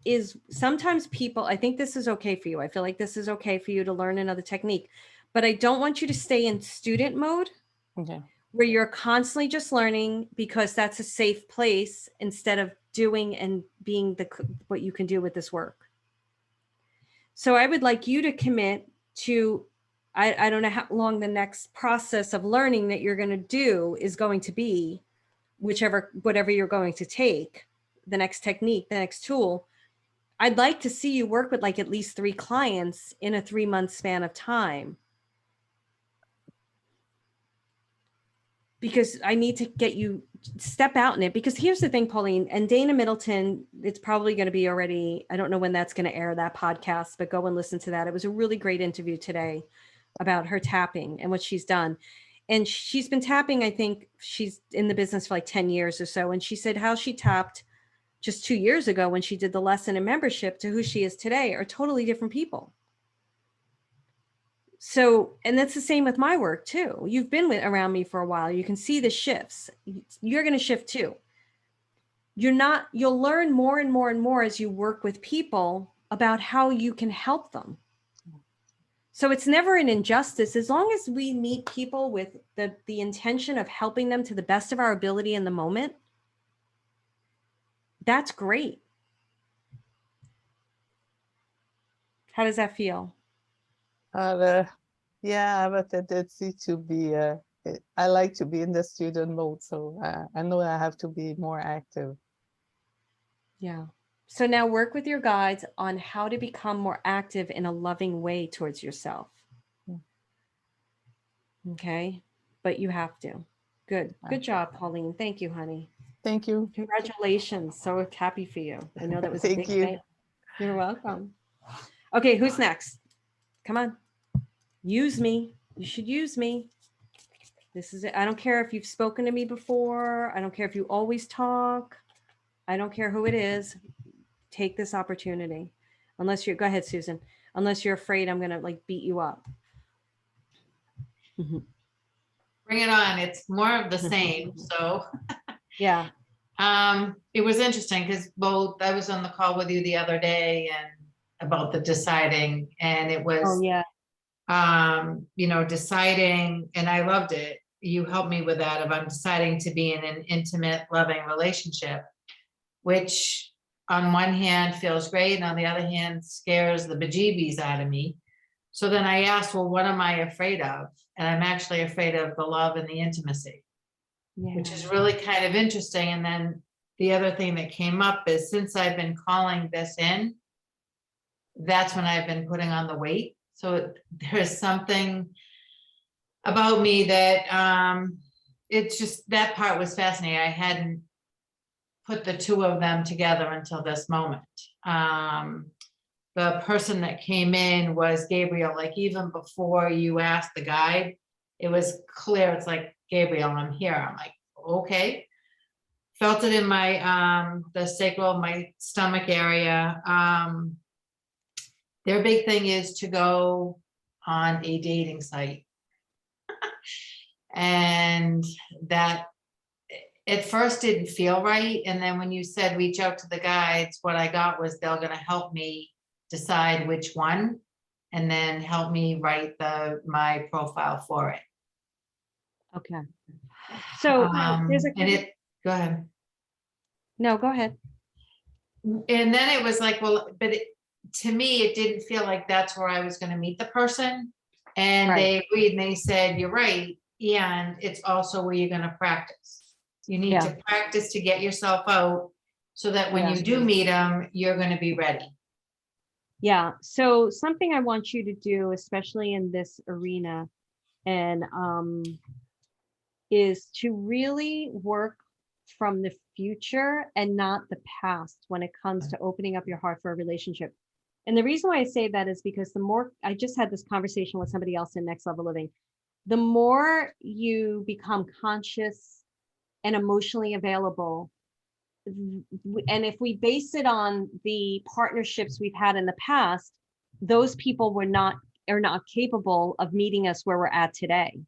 is sometimes people, I think this is okay for you. I feel like this is okay for you to learn another technique, but I don't want you to stay in student mode Okay. where you're constantly just learning because that's a safe place instead of doing and being what you can do with this work. So I would like you to commit to, I don't know how long the next process of learning that you're going to do is going to be, whatever you're going to take, the next technique, the next tool. I'd like to see you work with like at least 3 clients in a 3-month span of time. Because I need to get you step out in it. Because here's the thing, Pauline, and Dana Middleton, it's probably going to be already, I don't know when that's going to air, that podcast, but go and listen to that. It was a really great interview today about her tapping and what she's done. And she's been tapping, I think she's in the business for like 10 years or so. And she said how she tapped just 2 years ago when she did the lesson in membership to who she is today are totally different people. So, and that's the same with my work too. You've been around me for a while. You can see the shifts. You're going to shift too. You'll learn more and more and more as you work with people about how you can help them. So it's never an injustice. As long as we meet people with the intention of helping them to the best of our ability in the moment, that's great. How does that feel? Yeah, I have a tendency to be, I like to be in the student mode. So I know I have to be more active. Yeah. So now work with your guides on how to become more active in a loving way towards yourself. Okay. But you have to. Good. Good job, Pauline. Thank you, honey. Thank you. Congratulations. So happy for you. I know that was a Thank big you. thing. You're welcome. Okay. Who's next? Come on. Use me. You should use me. This is it. I don't care if you've spoken to me before. I don't care if you always talk. I don't care who it is. Take this opportunity. Unless you're, go ahead, Susan. Unless you're afraid I'm going to like beat you up. Bring it on. It's more of the same. So Yeah. it was interesting because I was on the call with you the other day and about the deciding, and it was, Oh, yeah. deciding, and I loved it. You helped me with that, I'm deciding to be in an intimate, loving relationship, which on one hand feels great, and on the other hand scares the bejeebies out of me. So then I asked, well, what am I afraid of? And I'm actually afraid of the love and the intimacy, which is really kind of interesting. And then the other thing that came up is, since I've been calling this in, that's when I've been putting on the weight. So there's something about me that it's just, that part was fascinating. I hadn't put the two of them together until this moment. The person that came in was Gabriel. Like, even before you asked the guide, it was clear. It's like, Gabriel, I'm here. I'm like, okay. Felt it in my the sacral, my stomach area. Their big thing is to go on a dating site. And that at first didn't feel right. And then when you said reach out to the guides, what I got was they're going to help me decide which one, and then help me write my profile for it. Okay. So there's go ahead. No, go ahead. And then it was like, well, but to me, it didn't feel like that's where I was going to meet the person. And Right. they agreed, and they said, you're right. And it's also where you're going to practice. You need to practice to get yourself out so that when you do meet them, you're going to be ready. Yeah. So something I want you to do, especially in this arena, and is to really work from the future and not the past when it comes to opening up your heart for a relationship. And the reason why I say that is because the more, I just had this conversation with somebody else in Next Level Living, the more you become conscious and emotionally available, and if we base it on the partnerships we've had in the past, those people are not capable of meeting us where we're at today.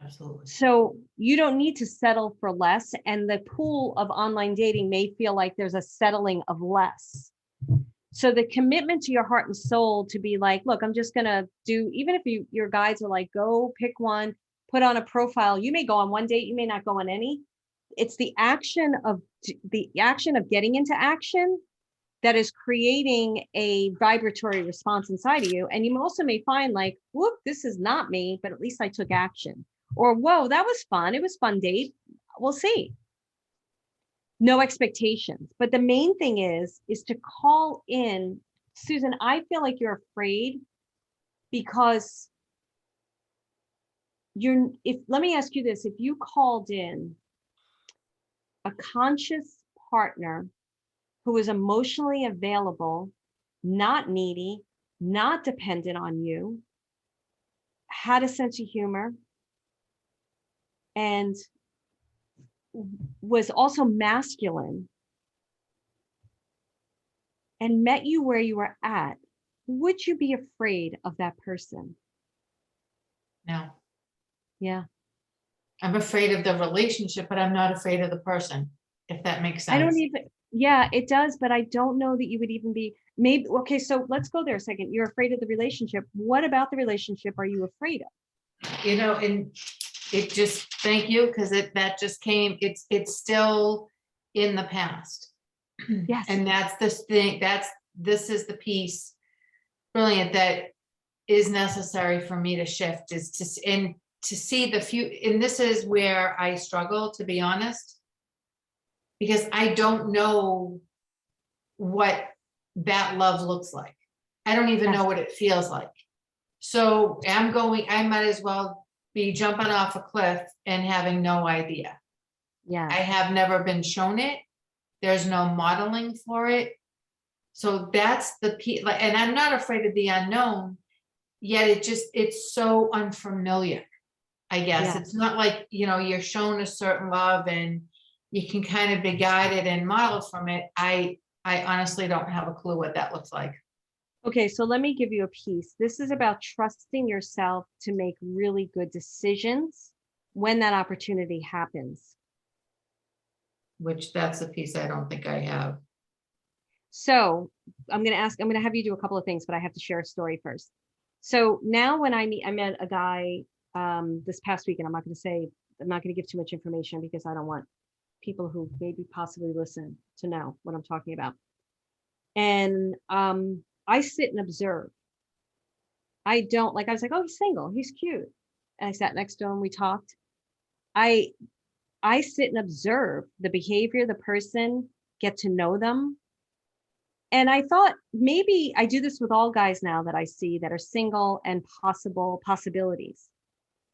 Absolutely. So you don't need to settle for less. And the pool of online dating may feel like there's a settling of less. So the commitment to your heart and soul to be like, look, I'm just going to do, even if your guides are like, go pick one, put on a profile. You may go on one date, you may not go on any. It's the action of getting into action that is creating a vibratory response inside of you. And you also may find like, whoop, this is not me, but at least I took action. Or, whoa, that was fun. It was a fun date. We'll see. No expectations. But the main thing is to call in. Susan, I feel like you're afraid because let me ask you this. If you called in a conscious partner who is emotionally available, not needy, not dependent on you, had a sense of humor, and was also masculine, and met you where you were at, would you be afraid of that person? No, Yeah. I'm afraid of the relationship, but I'm not afraid of the person, if that makes sense. I don't even, yeah, it does, but I don't know that you would even be, maybe, okay, so let's go there a second. You're afraid of the relationship. What about the relationship are you afraid of? And it just, thank you, because that just came, it's still in the past. Yes. And that's this thing, this is the piece, brilliant, that is necessary for me to shift, is to see the few, and this is where I struggle, to be honest, because I don't know what that love looks like. I don't even know what it feels like. So I might as well be jumping off a cliff and having no idea. Yeah. I have never been shown it. There's no modeling for it. So that's the piece, and I'm not afraid of the unknown, yet it's so unfamiliar, I guess. Yeah. It's not like, you're shown a certain love and you can kind of be guided and model from it. I honestly don't have a clue what that looks like. Okay, so let me give you a piece. This is about trusting yourself to make really good decisions when that opportunity happens. Which that's the piece I don't think I have. So I'm going to have you do a couple of things, but I have to share a story first. So now when I met a guy this past week, and I'm not going to give too much information because I don't want people who maybe possibly listen to know what I'm talking about. And I sit and observe. I was like, oh, he's single, he's cute. And I sat next to him, we talked. I sit and observe the behavior, the person, get to know them. And I thought maybe I do this with all guys now that I see that are single and possibilities.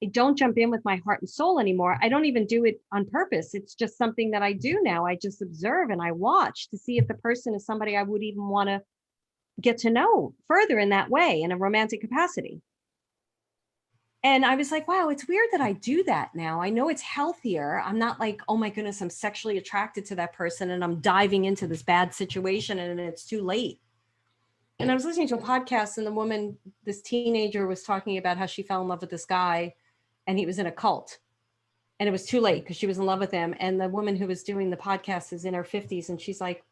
I don't jump in with my heart and soul anymore. I don't even do it on purpose. It's just something that I do now. I just observe and I watch to see if the person is somebody I would even want to get to know further in that way, in a romantic capacity. And I was like, wow, it's weird that I do that now. I know it's healthier. I'm not like, oh my goodness, I'm sexually attracted to that person and I'm diving into this bad situation and it's too late. And I was listening to a podcast and the woman, this teenager, was talking about how she fell in love with this guy and he was in a cult. And it was too late because she was in love with him. And the woman who was doing the podcast is in her 50s. And she's like,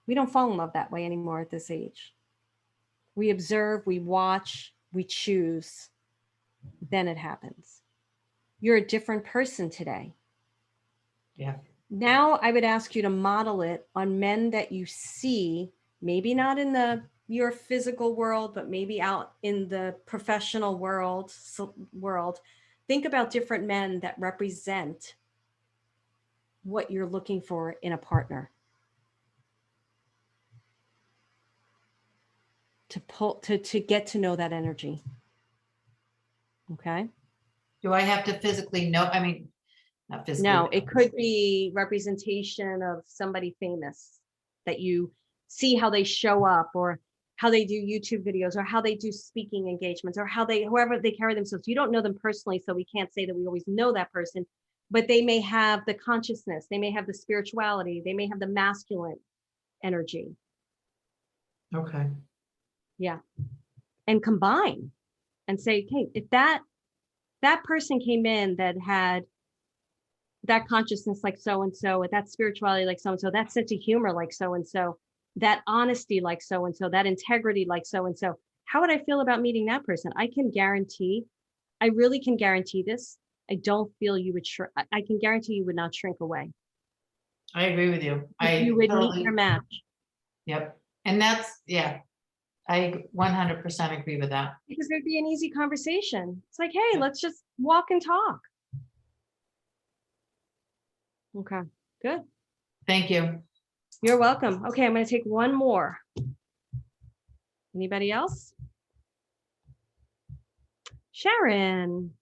we don't fall in love that way anymore at this age. We observe, we watch, we choose. Then it happens. You're a different person today. Yeah. Now I would ask you to model it on men that you see, maybe not in your physical world, but maybe out in the professional world. Think about different men that represent what you're looking for in a partner. To get to know that energy. Okay. Do I have to physically know? I mean, not physically. No, it could be representation of somebody famous that you see how they show up or how they do YouTube videos or how they do speaking engagements or whoever they carry themselves. You don't know them personally, so we can't say that we always know that person, but they may have the consciousness, they may have the spirituality, they may have the masculine energy. Okay. Yeah. And combine and say, okay, if that person came in that had that consciousness like so-and-so, that spirituality like so-and-so, that sense of humor like so-and-so, that honesty like so-and-so, that integrity like so-and-so, how would I feel about meeting that person? I really can guarantee this. I don't feel you would I can guarantee you would not shrink away. I agree with you. You would meet your match. Yep. And that's, yeah, I 100% agree with that. Because there'd be an easy conversation. It's like, hey, let's just walk and talk. Okay, good. Thank you. You're welcome. Okay, I'm going to take one more. Anybody else? Sharon.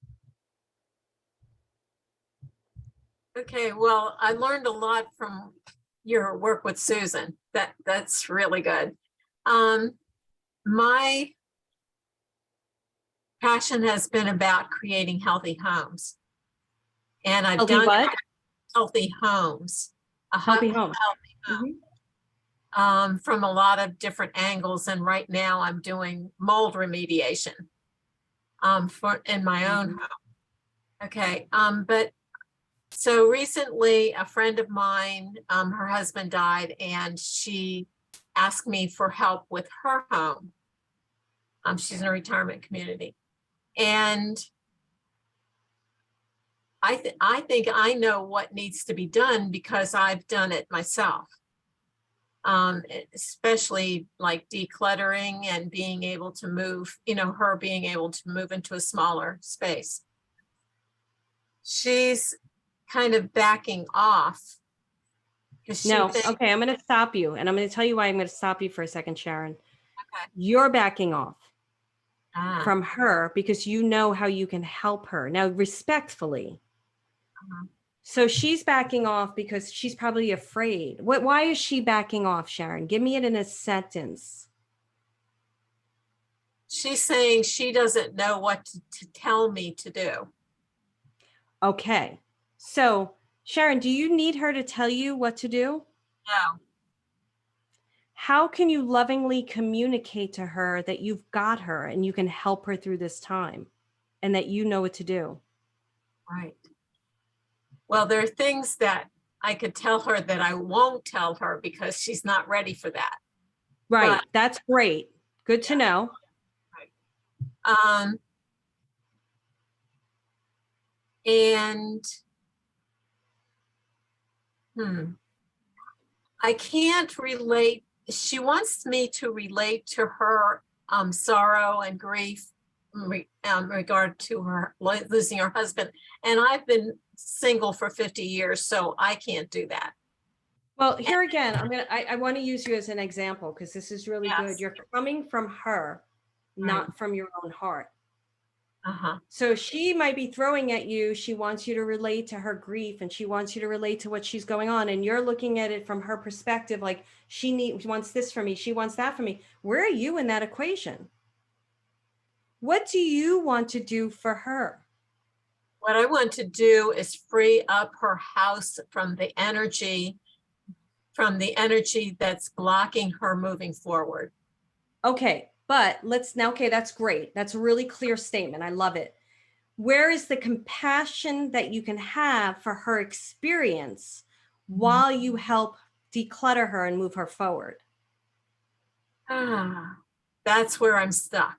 Okay, well, I learned a lot from your work with Susan. That's really good. My passion has been about creating healthy homes. And I've Healthy done what? healthy homes. Healthy home. Healthy home. From a lot of different angles. And right now I'm doing mold remediation in my own home. Okay, but so recently a friend of mine, her husband died, and she asked me for help with her home. She's in a retirement community. And I think I know what needs to be done because I've done it myself. Especially like decluttering and being able to move, her being able to move into a smaller space. She's kind of backing off. No, okay, I'm going to stop you. And I'm going to tell you why I'm going to stop you for a second, Sharon. Okay. You're backing off from her because you know how you can help her. Now, respectfully. So she's backing off because she's probably afraid. Why is she backing off, Sharon? Give me it in a sentence. She's saying she doesn't know what to tell me to do. Okay. So, Sharon, do you need her to tell you what to do? No. How can you lovingly communicate to her that you've got her and you can help her through this time and that you know what to do? Right. Well, there are things that I could tell her that I won't tell her because she's not ready for that. Right. But, that's great. Good to know. Right. And I can't relate. She wants me to relate to her sorrow and grief in regard to her losing her husband. And I've been single for 50 years, so I can't do that. Well, here again, I want to use you as an example because this is really good. You're coming from her, not from your own heart. So she might be throwing at you. She wants you to relate to her grief and she wants you to relate to what she's going on. And you're looking at it from her perspective, like she wants this from me. She wants that from me. Where are you in that equation? What do you want to do for her? What I want to do is free up her house from the energy that's blocking her moving forward. Okay. But okay, that's great. That's a really clear statement. I love it. Where is the compassion that you can have for her experience while you help declutter her and move her forward? That's where I'm stuck.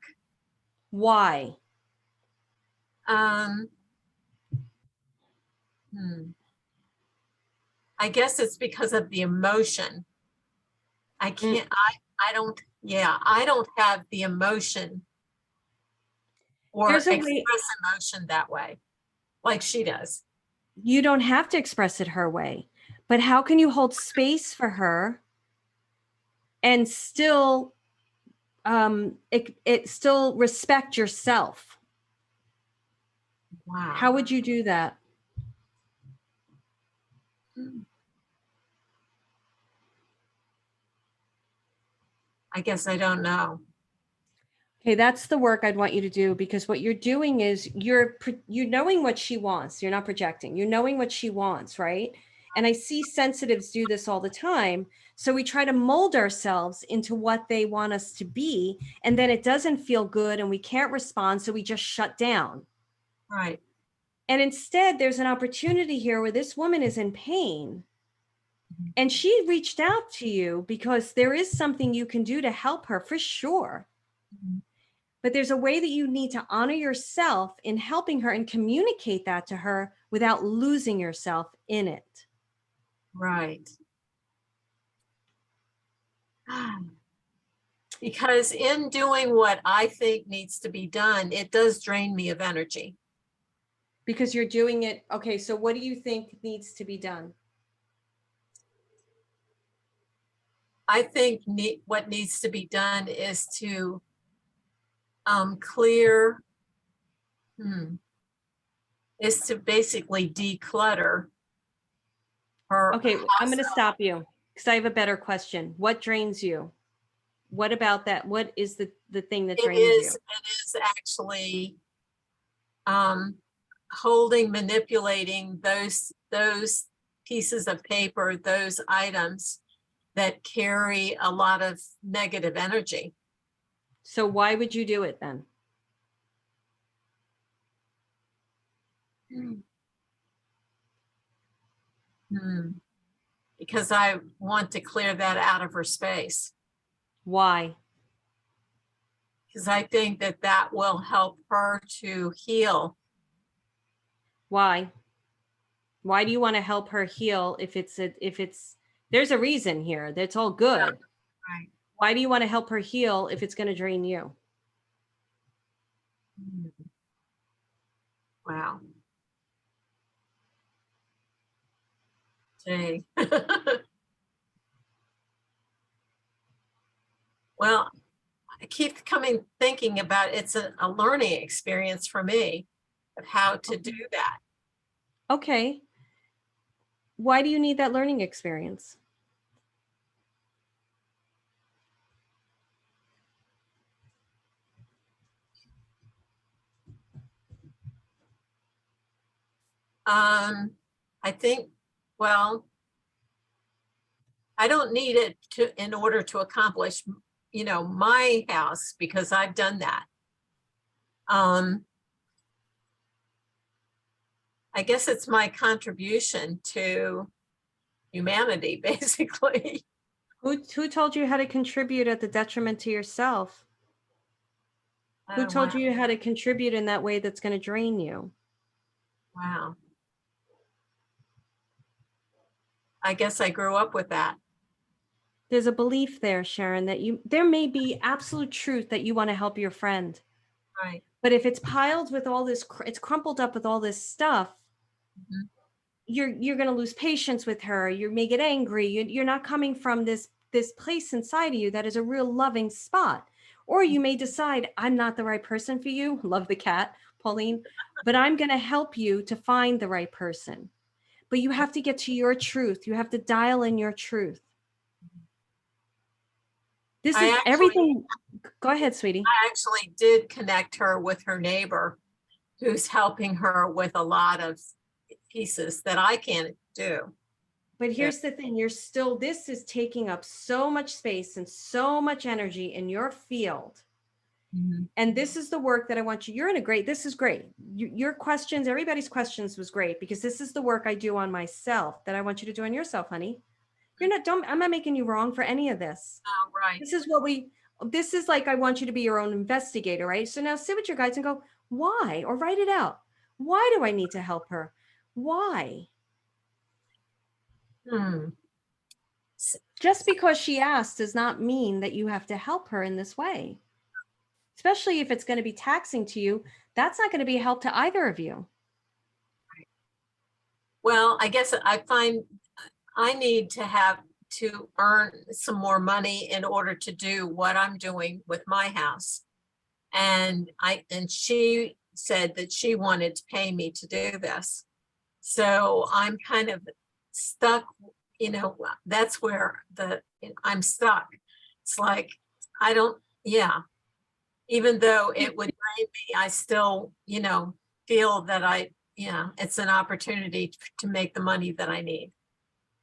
Why? I guess it's because of the emotion. I can't, I don't have the emotion or express emotion that way, like she does. You don't have to express it her way, but how can you hold space for her and still, it still respect yourself? Wow. How would you do that? I guess I don't know. Okay, that's the work I'd want you to do, because what you're doing is you're knowing what she wants. You're not projecting. You're knowing what she wants, right? And I see sensitives do this all the time. So we try to mold ourselves into what they want us to be, and then it doesn't feel good and we can't respond, so we just shut down. Right. And instead, there's an opportunity here where this woman is in pain. And she reached out to you because there is something you can do to help her for sure. But there's a way that you need to honor yourself in helping her and communicate that to her without losing yourself in it. Right. Because in doing what I think needs to be done, it does drain me of energy. Because you're doing it. Okay, so what do you think needs to be done? I think what needs to be done is to clear, is to basically declutter her. Okay, I'm going to stop you because I have a better question. What drains you? What about that? What is the thing that drains you? It is actually holding, manipulating those pieces of paper, those items that carry a lot of negative energy. So why would you do it then? Because I want to clear that out of her space. Why? Because I think that that will help her to heal. Why? Why do you want to help her heal if there's a reason here. That's all good. Yeah, right. Why do you want to help her heal if it's going to drain you? Wow. Gee. Well, I keep thinking about it's a learning experience for me of how to do that. Okay. Why do you need that learning experience? I think, well, I don't need it in order to accomplish, my house, because I've done that. I guess it's my contribution to humanity, basically. Who told you how to contribute at the detriment to yourself? Who told Wow. you how to contribute in that way that's going to drain you? Wow. I guess I grew up with that. There's a belief there, Sharon, that there may be absolute truth that you want to help your friend. Right. But if it's piled with all this, it's crumpled up with all this stuff, you're going to lose patience with her. You may get angry. You're not coming from this place inside of you that is a real loving spot. Or you may decide, I'm not the right person for you. Love the cat, Pauline, but I'm going to help you to find the right person. But you have to get to your truth. You have to dial in your truth. This is everything. Go ahead, sweetie. I actually did connect her with her neighbor who's helping her with a lot of pieces that I can't do. But here's the thing, this is taking up so much space and so much energy in your field. And this is the work that I want you, this is great. Your questions, everybody's questions was great, because this is the work I do on myself that I want you to do on yourself, honey. You're not dumb. I'm not making you wrong for any of this. Oh, right. This is like, I want you to be your own investigator, right? So now sit with your guides and go, why? Or write it out. Why do I need to help her? Why? Just because she asked does not mean that you have to help her in this way. Especially if it's going to be taxing to you, that's not going to be a help to either of you. Well, I guess I find I need to earn some more money in order to do what I'm doing with my house. And she said that she wanted to pay me to do this. So I'm kind of stuck, that's where I'm stuck. It's like, I don't, yeah. Even though it would drain me, I still, feel that it's an opportunity to make the money that I need.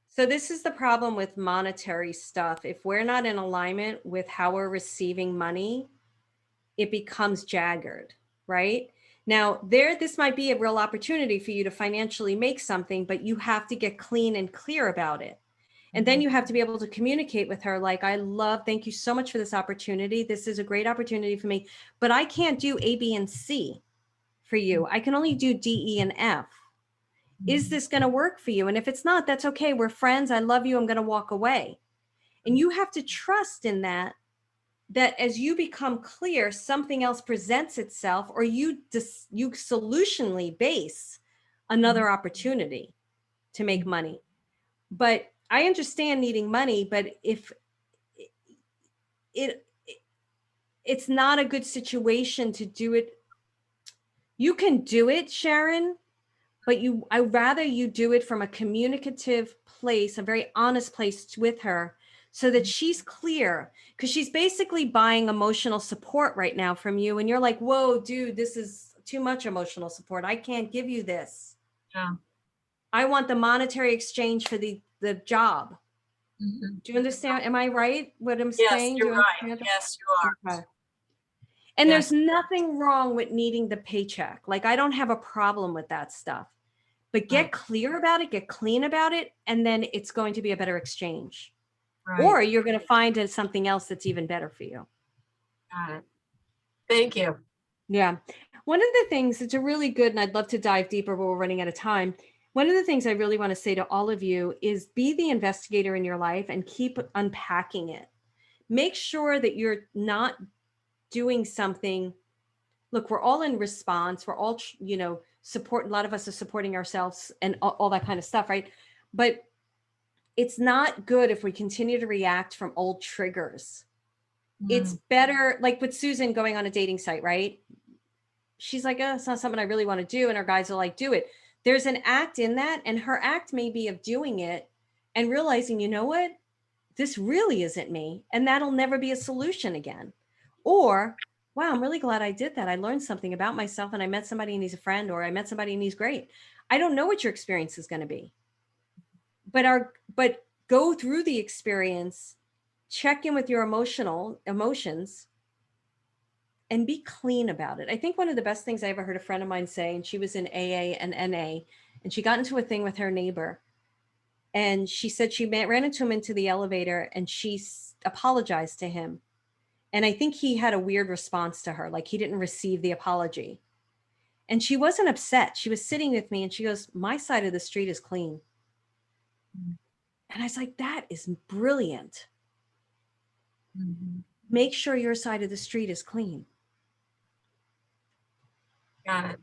So this is the problem with monetary stuff. If we're not in alignment with how we're receiving money, it becomes jagged, right? Now, this might be a real opportunity for you to financially make something, but you have to get clean and clear about it. And then you have to be able to communicate with her like, thank you so much for this opportunity. This is a great opportunity for me, but I can't do A, B, and C for you. I can only do D, E, and F. Is this going to work for you? And if it's not, that's okay. We're friends. I love you. I'm going to walk away. And you have to trust in that as you become clear, something else presents itself, or you solutionally base another opportunity to make money. But I understand needing money, but if it's not a good situation to do it, you can do it, Sharon, but I'd rather you do it from a communicative place, a very honest place with her, so that she's clear, because she's basically buying emotional support right now from you. And you're like, whoa, dude, this is too much emotional support. I can't give you this. Yeah. I want the monetary exchange for the job. Mhm. Do you understand? Am I right? What I'm Yes, saying? you're Do you right. understand? Yes, you are. Okay. And Yes. there's nothing wrong with needing the paycheck. Like, I don't have a problem with that stuff, but get Right. clear about it, get clean about it. And then it's going to be a better exchange, Right. or you're going to find something else that's even better for you. Got it. Thank you. Yeah. One of the things that's a really good, and I'd love to dive deeper, but we're running out of time. One of the things I really want to say to all of you is be the investigator in your life and keep unpacking it. Make sure that you're not doing something. Look, we're all in response. We're all, support. A lot of us are supporting ourselves and all that kind of stuff, right? But it's not good if we continue to react from old triggers. It's better, like with Susan going on a dating site, right? She's like, oh, it's not something I really want to do. And her guys are like, do it. There's an act in that. And her act may be of doing it and realizing, you know what? This really isn't me. And that'll never be a solution again. Or, wow, I'm really glad I did that. I learned something about myself and I met somebody and he's a friend, or I met somebody and he's great. I don't know what your experience is going to be. But go through the experience, check in with your emotions, and be clean about it. I think one of the best things I ever heard a friend of mine say, and she was in AA and NA, and she got into a thing with her neighbor. And she said she ran into him into the elevator and she apologized to him. And I think he had a weird response to her, like he didn't receive the apology. And she wasn't upset. She was sitting with me and she goes, my side of the street is clean. And I was like, that is brilliant. Mhm. Make sure your side of the street is clean. Got it.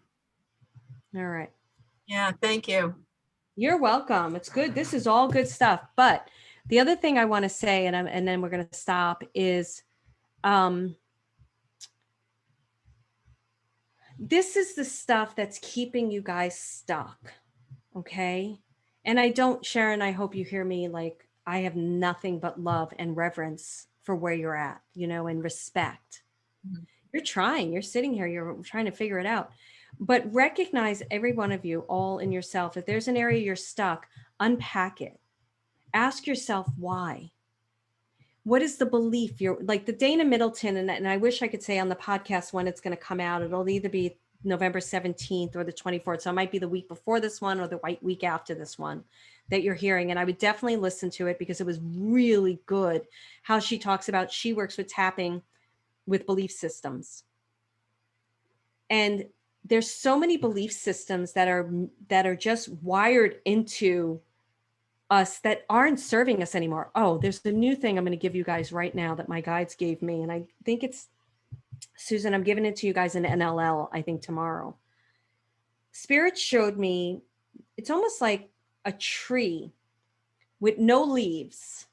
All right. Yeah, thank you. You're welcome. It's good. This is all good stuff. But the other thing I want to say, and then we're going to stop, is this is the stuff that's keeping you guys stuck. Okay. And Sharon, I hope you hear me. Like, I have nothing but love and reverence for where you're at, and respect. Mhm. You're trying, you're sitting here, you're trying to figure it out. But recognize, every one of you, all in yourself. If there's an area you're stuck, unpack it. Ask yourself why. What is the belief? You're like the Dana Middleton, and I wish I could say on the podcast when it's going to come out. It'll either be November 17th or the 24th. So it might be the week before this one or the week after this one that you're hearing. And I would definitely listen to it because it was really good how she talks about, she works with tapping with belief systems. And there's so many belief systems that are just wired into us that aren't serving us anymore. Oh, there's a new thing I'm going to give you guys right now that my guides gave me. And I think it's, Susan, I'm giving it to you guys in NLL, I think tomorrow. Spirit showed me, it's almost like a tree with no leaves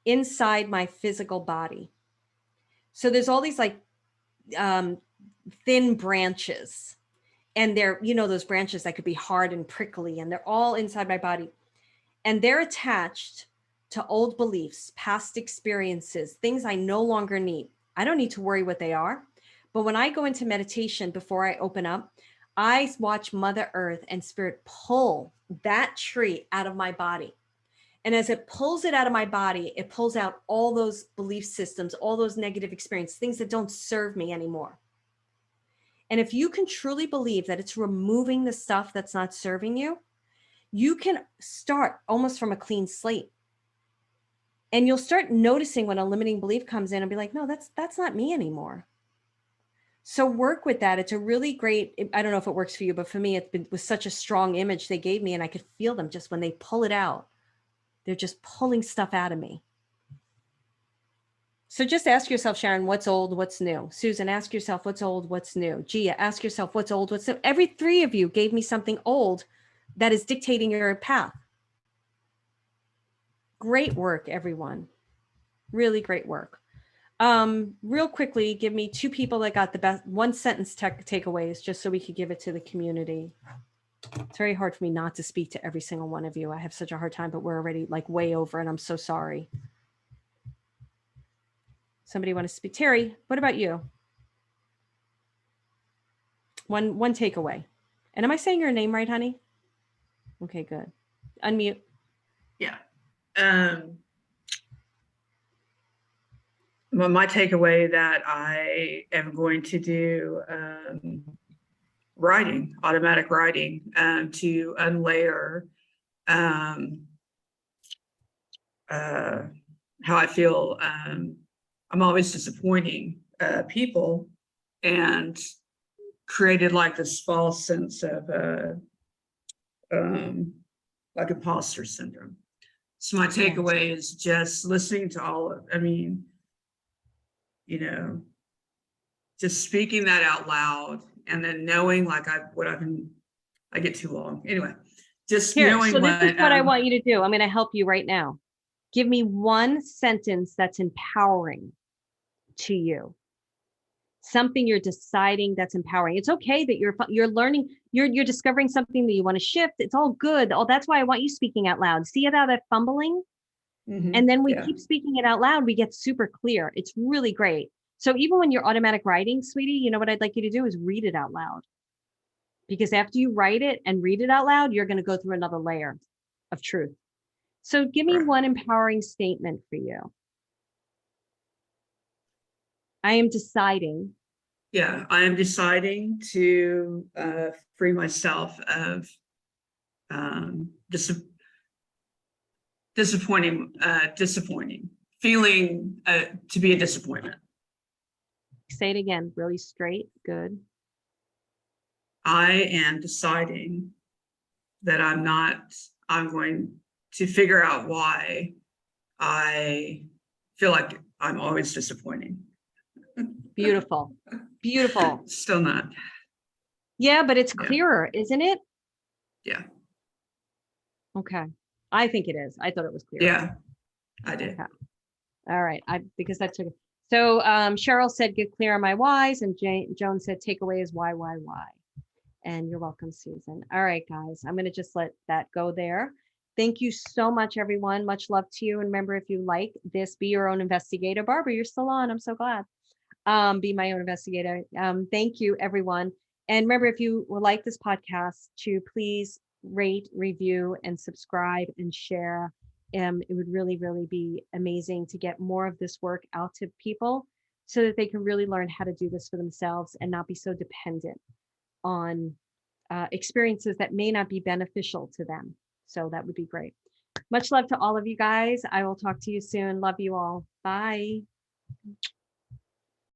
inside my physical body. So there's all these like thin branches, and they're, those branches that could be hard and prickly, and they're all inside my body. And they're attached to old beliefs, past experiences, things I no longer need. I don't need to worry what they are. But when I go into meditation before I open up, I watch Mother Earth and Spirit pull that tree out of my body. And as it pulls it out of my body, it pulls out all those belief systems, all those negative experiences, things that don't serve me anymore. And if you can truly believe that it's removing the stuff that's not serving you, you can start almost from a clean slate. And you'll start noticing when a limiting belief comes in and be like, no, that's not me anymore. So work with that. It's a really great, I don't know if it works for you, but for me, it was such a strong image they gave me, and I could feel them just when they pull it out. They're just pulling stuff out of me. So just ask yourself, Sharon, what's old, what's new? Susan, ask yourself, what's old, what's new? Gia, ask yourself, what's old, what's new? Every three of you gave me something old that is dictating your path. Great work, everyone. Really great work. Real quickly, give me two people that got the best one sentence takeaways, just so we could give it to the community. It's very hard for me not to speak to every single one of you. I have such a hard time, but we're already like way over, and I'm so sorry. Somebody want to speak? Terry, what about you? One takeaway. And am I saying your name right, honey? Okay, good. Unmute. Yeah. Well, my takeaway that I am going to do writing, automatic writing, to unlayer how I feel. I'm always disappointing people, and created like this false sense of like imposter syndrome. So my takeaway is just listening to all of, I mean, you know, just speaking that out loud, and then knowing like I get too long. Anyway, just knowing so this is what I want you to do. I'm going to help you right now. Give me one sentence that's empowering to you. Something you're deciding that's empowering. It's okay that you're learning, you're discovering something that you want to shift. It's all good. Oh, that's why I want you speaking out loud. See how that fumbling? And then we keep speaking it out loud. We get super clear. It's really great. So even when you're automatic writing, sweetie, you know what I'd like you to do is read it out loud. Because after you write it and read it out loud, you're going to go through another layer of truth. So give me one empowering statement for you. I am deciding. Yeah, I am deciding to free myself of disappointing feeling to be a disappointment. Say it again, really straight. Good. I am deciding that I'm going to figure out why I feel like I'm always disappointing. Beautiful. Beautiful. Still not. Yeah, but it's clearer, isn't it? Yeah. Okay. I think it is. I thought it was clear. Yeah, I did. Okay. All right. Because that took it. So Cheryl said, get clear on my whys. And Joan said, takeaway is why. And you're welcome, Susan. All right, guys. I'm going to just let that go there. Thank you so much, everyone. Much love to you. And remember, if you like this, be your own investigator. Barbara, you're still on. I'm so glad. Be my own investigator. Thank you, everyone. And remember, if you would like this podcast, to please rate, review, and subscribe and share. It would really, really be amazing to get more of this work out to people so that they can really learn how to do this for themselves and not be so dependent on experiences that may not be beneficial to them. So that would be great. Much love to all of you guys. I will talk to you soon. Love you all. Bye.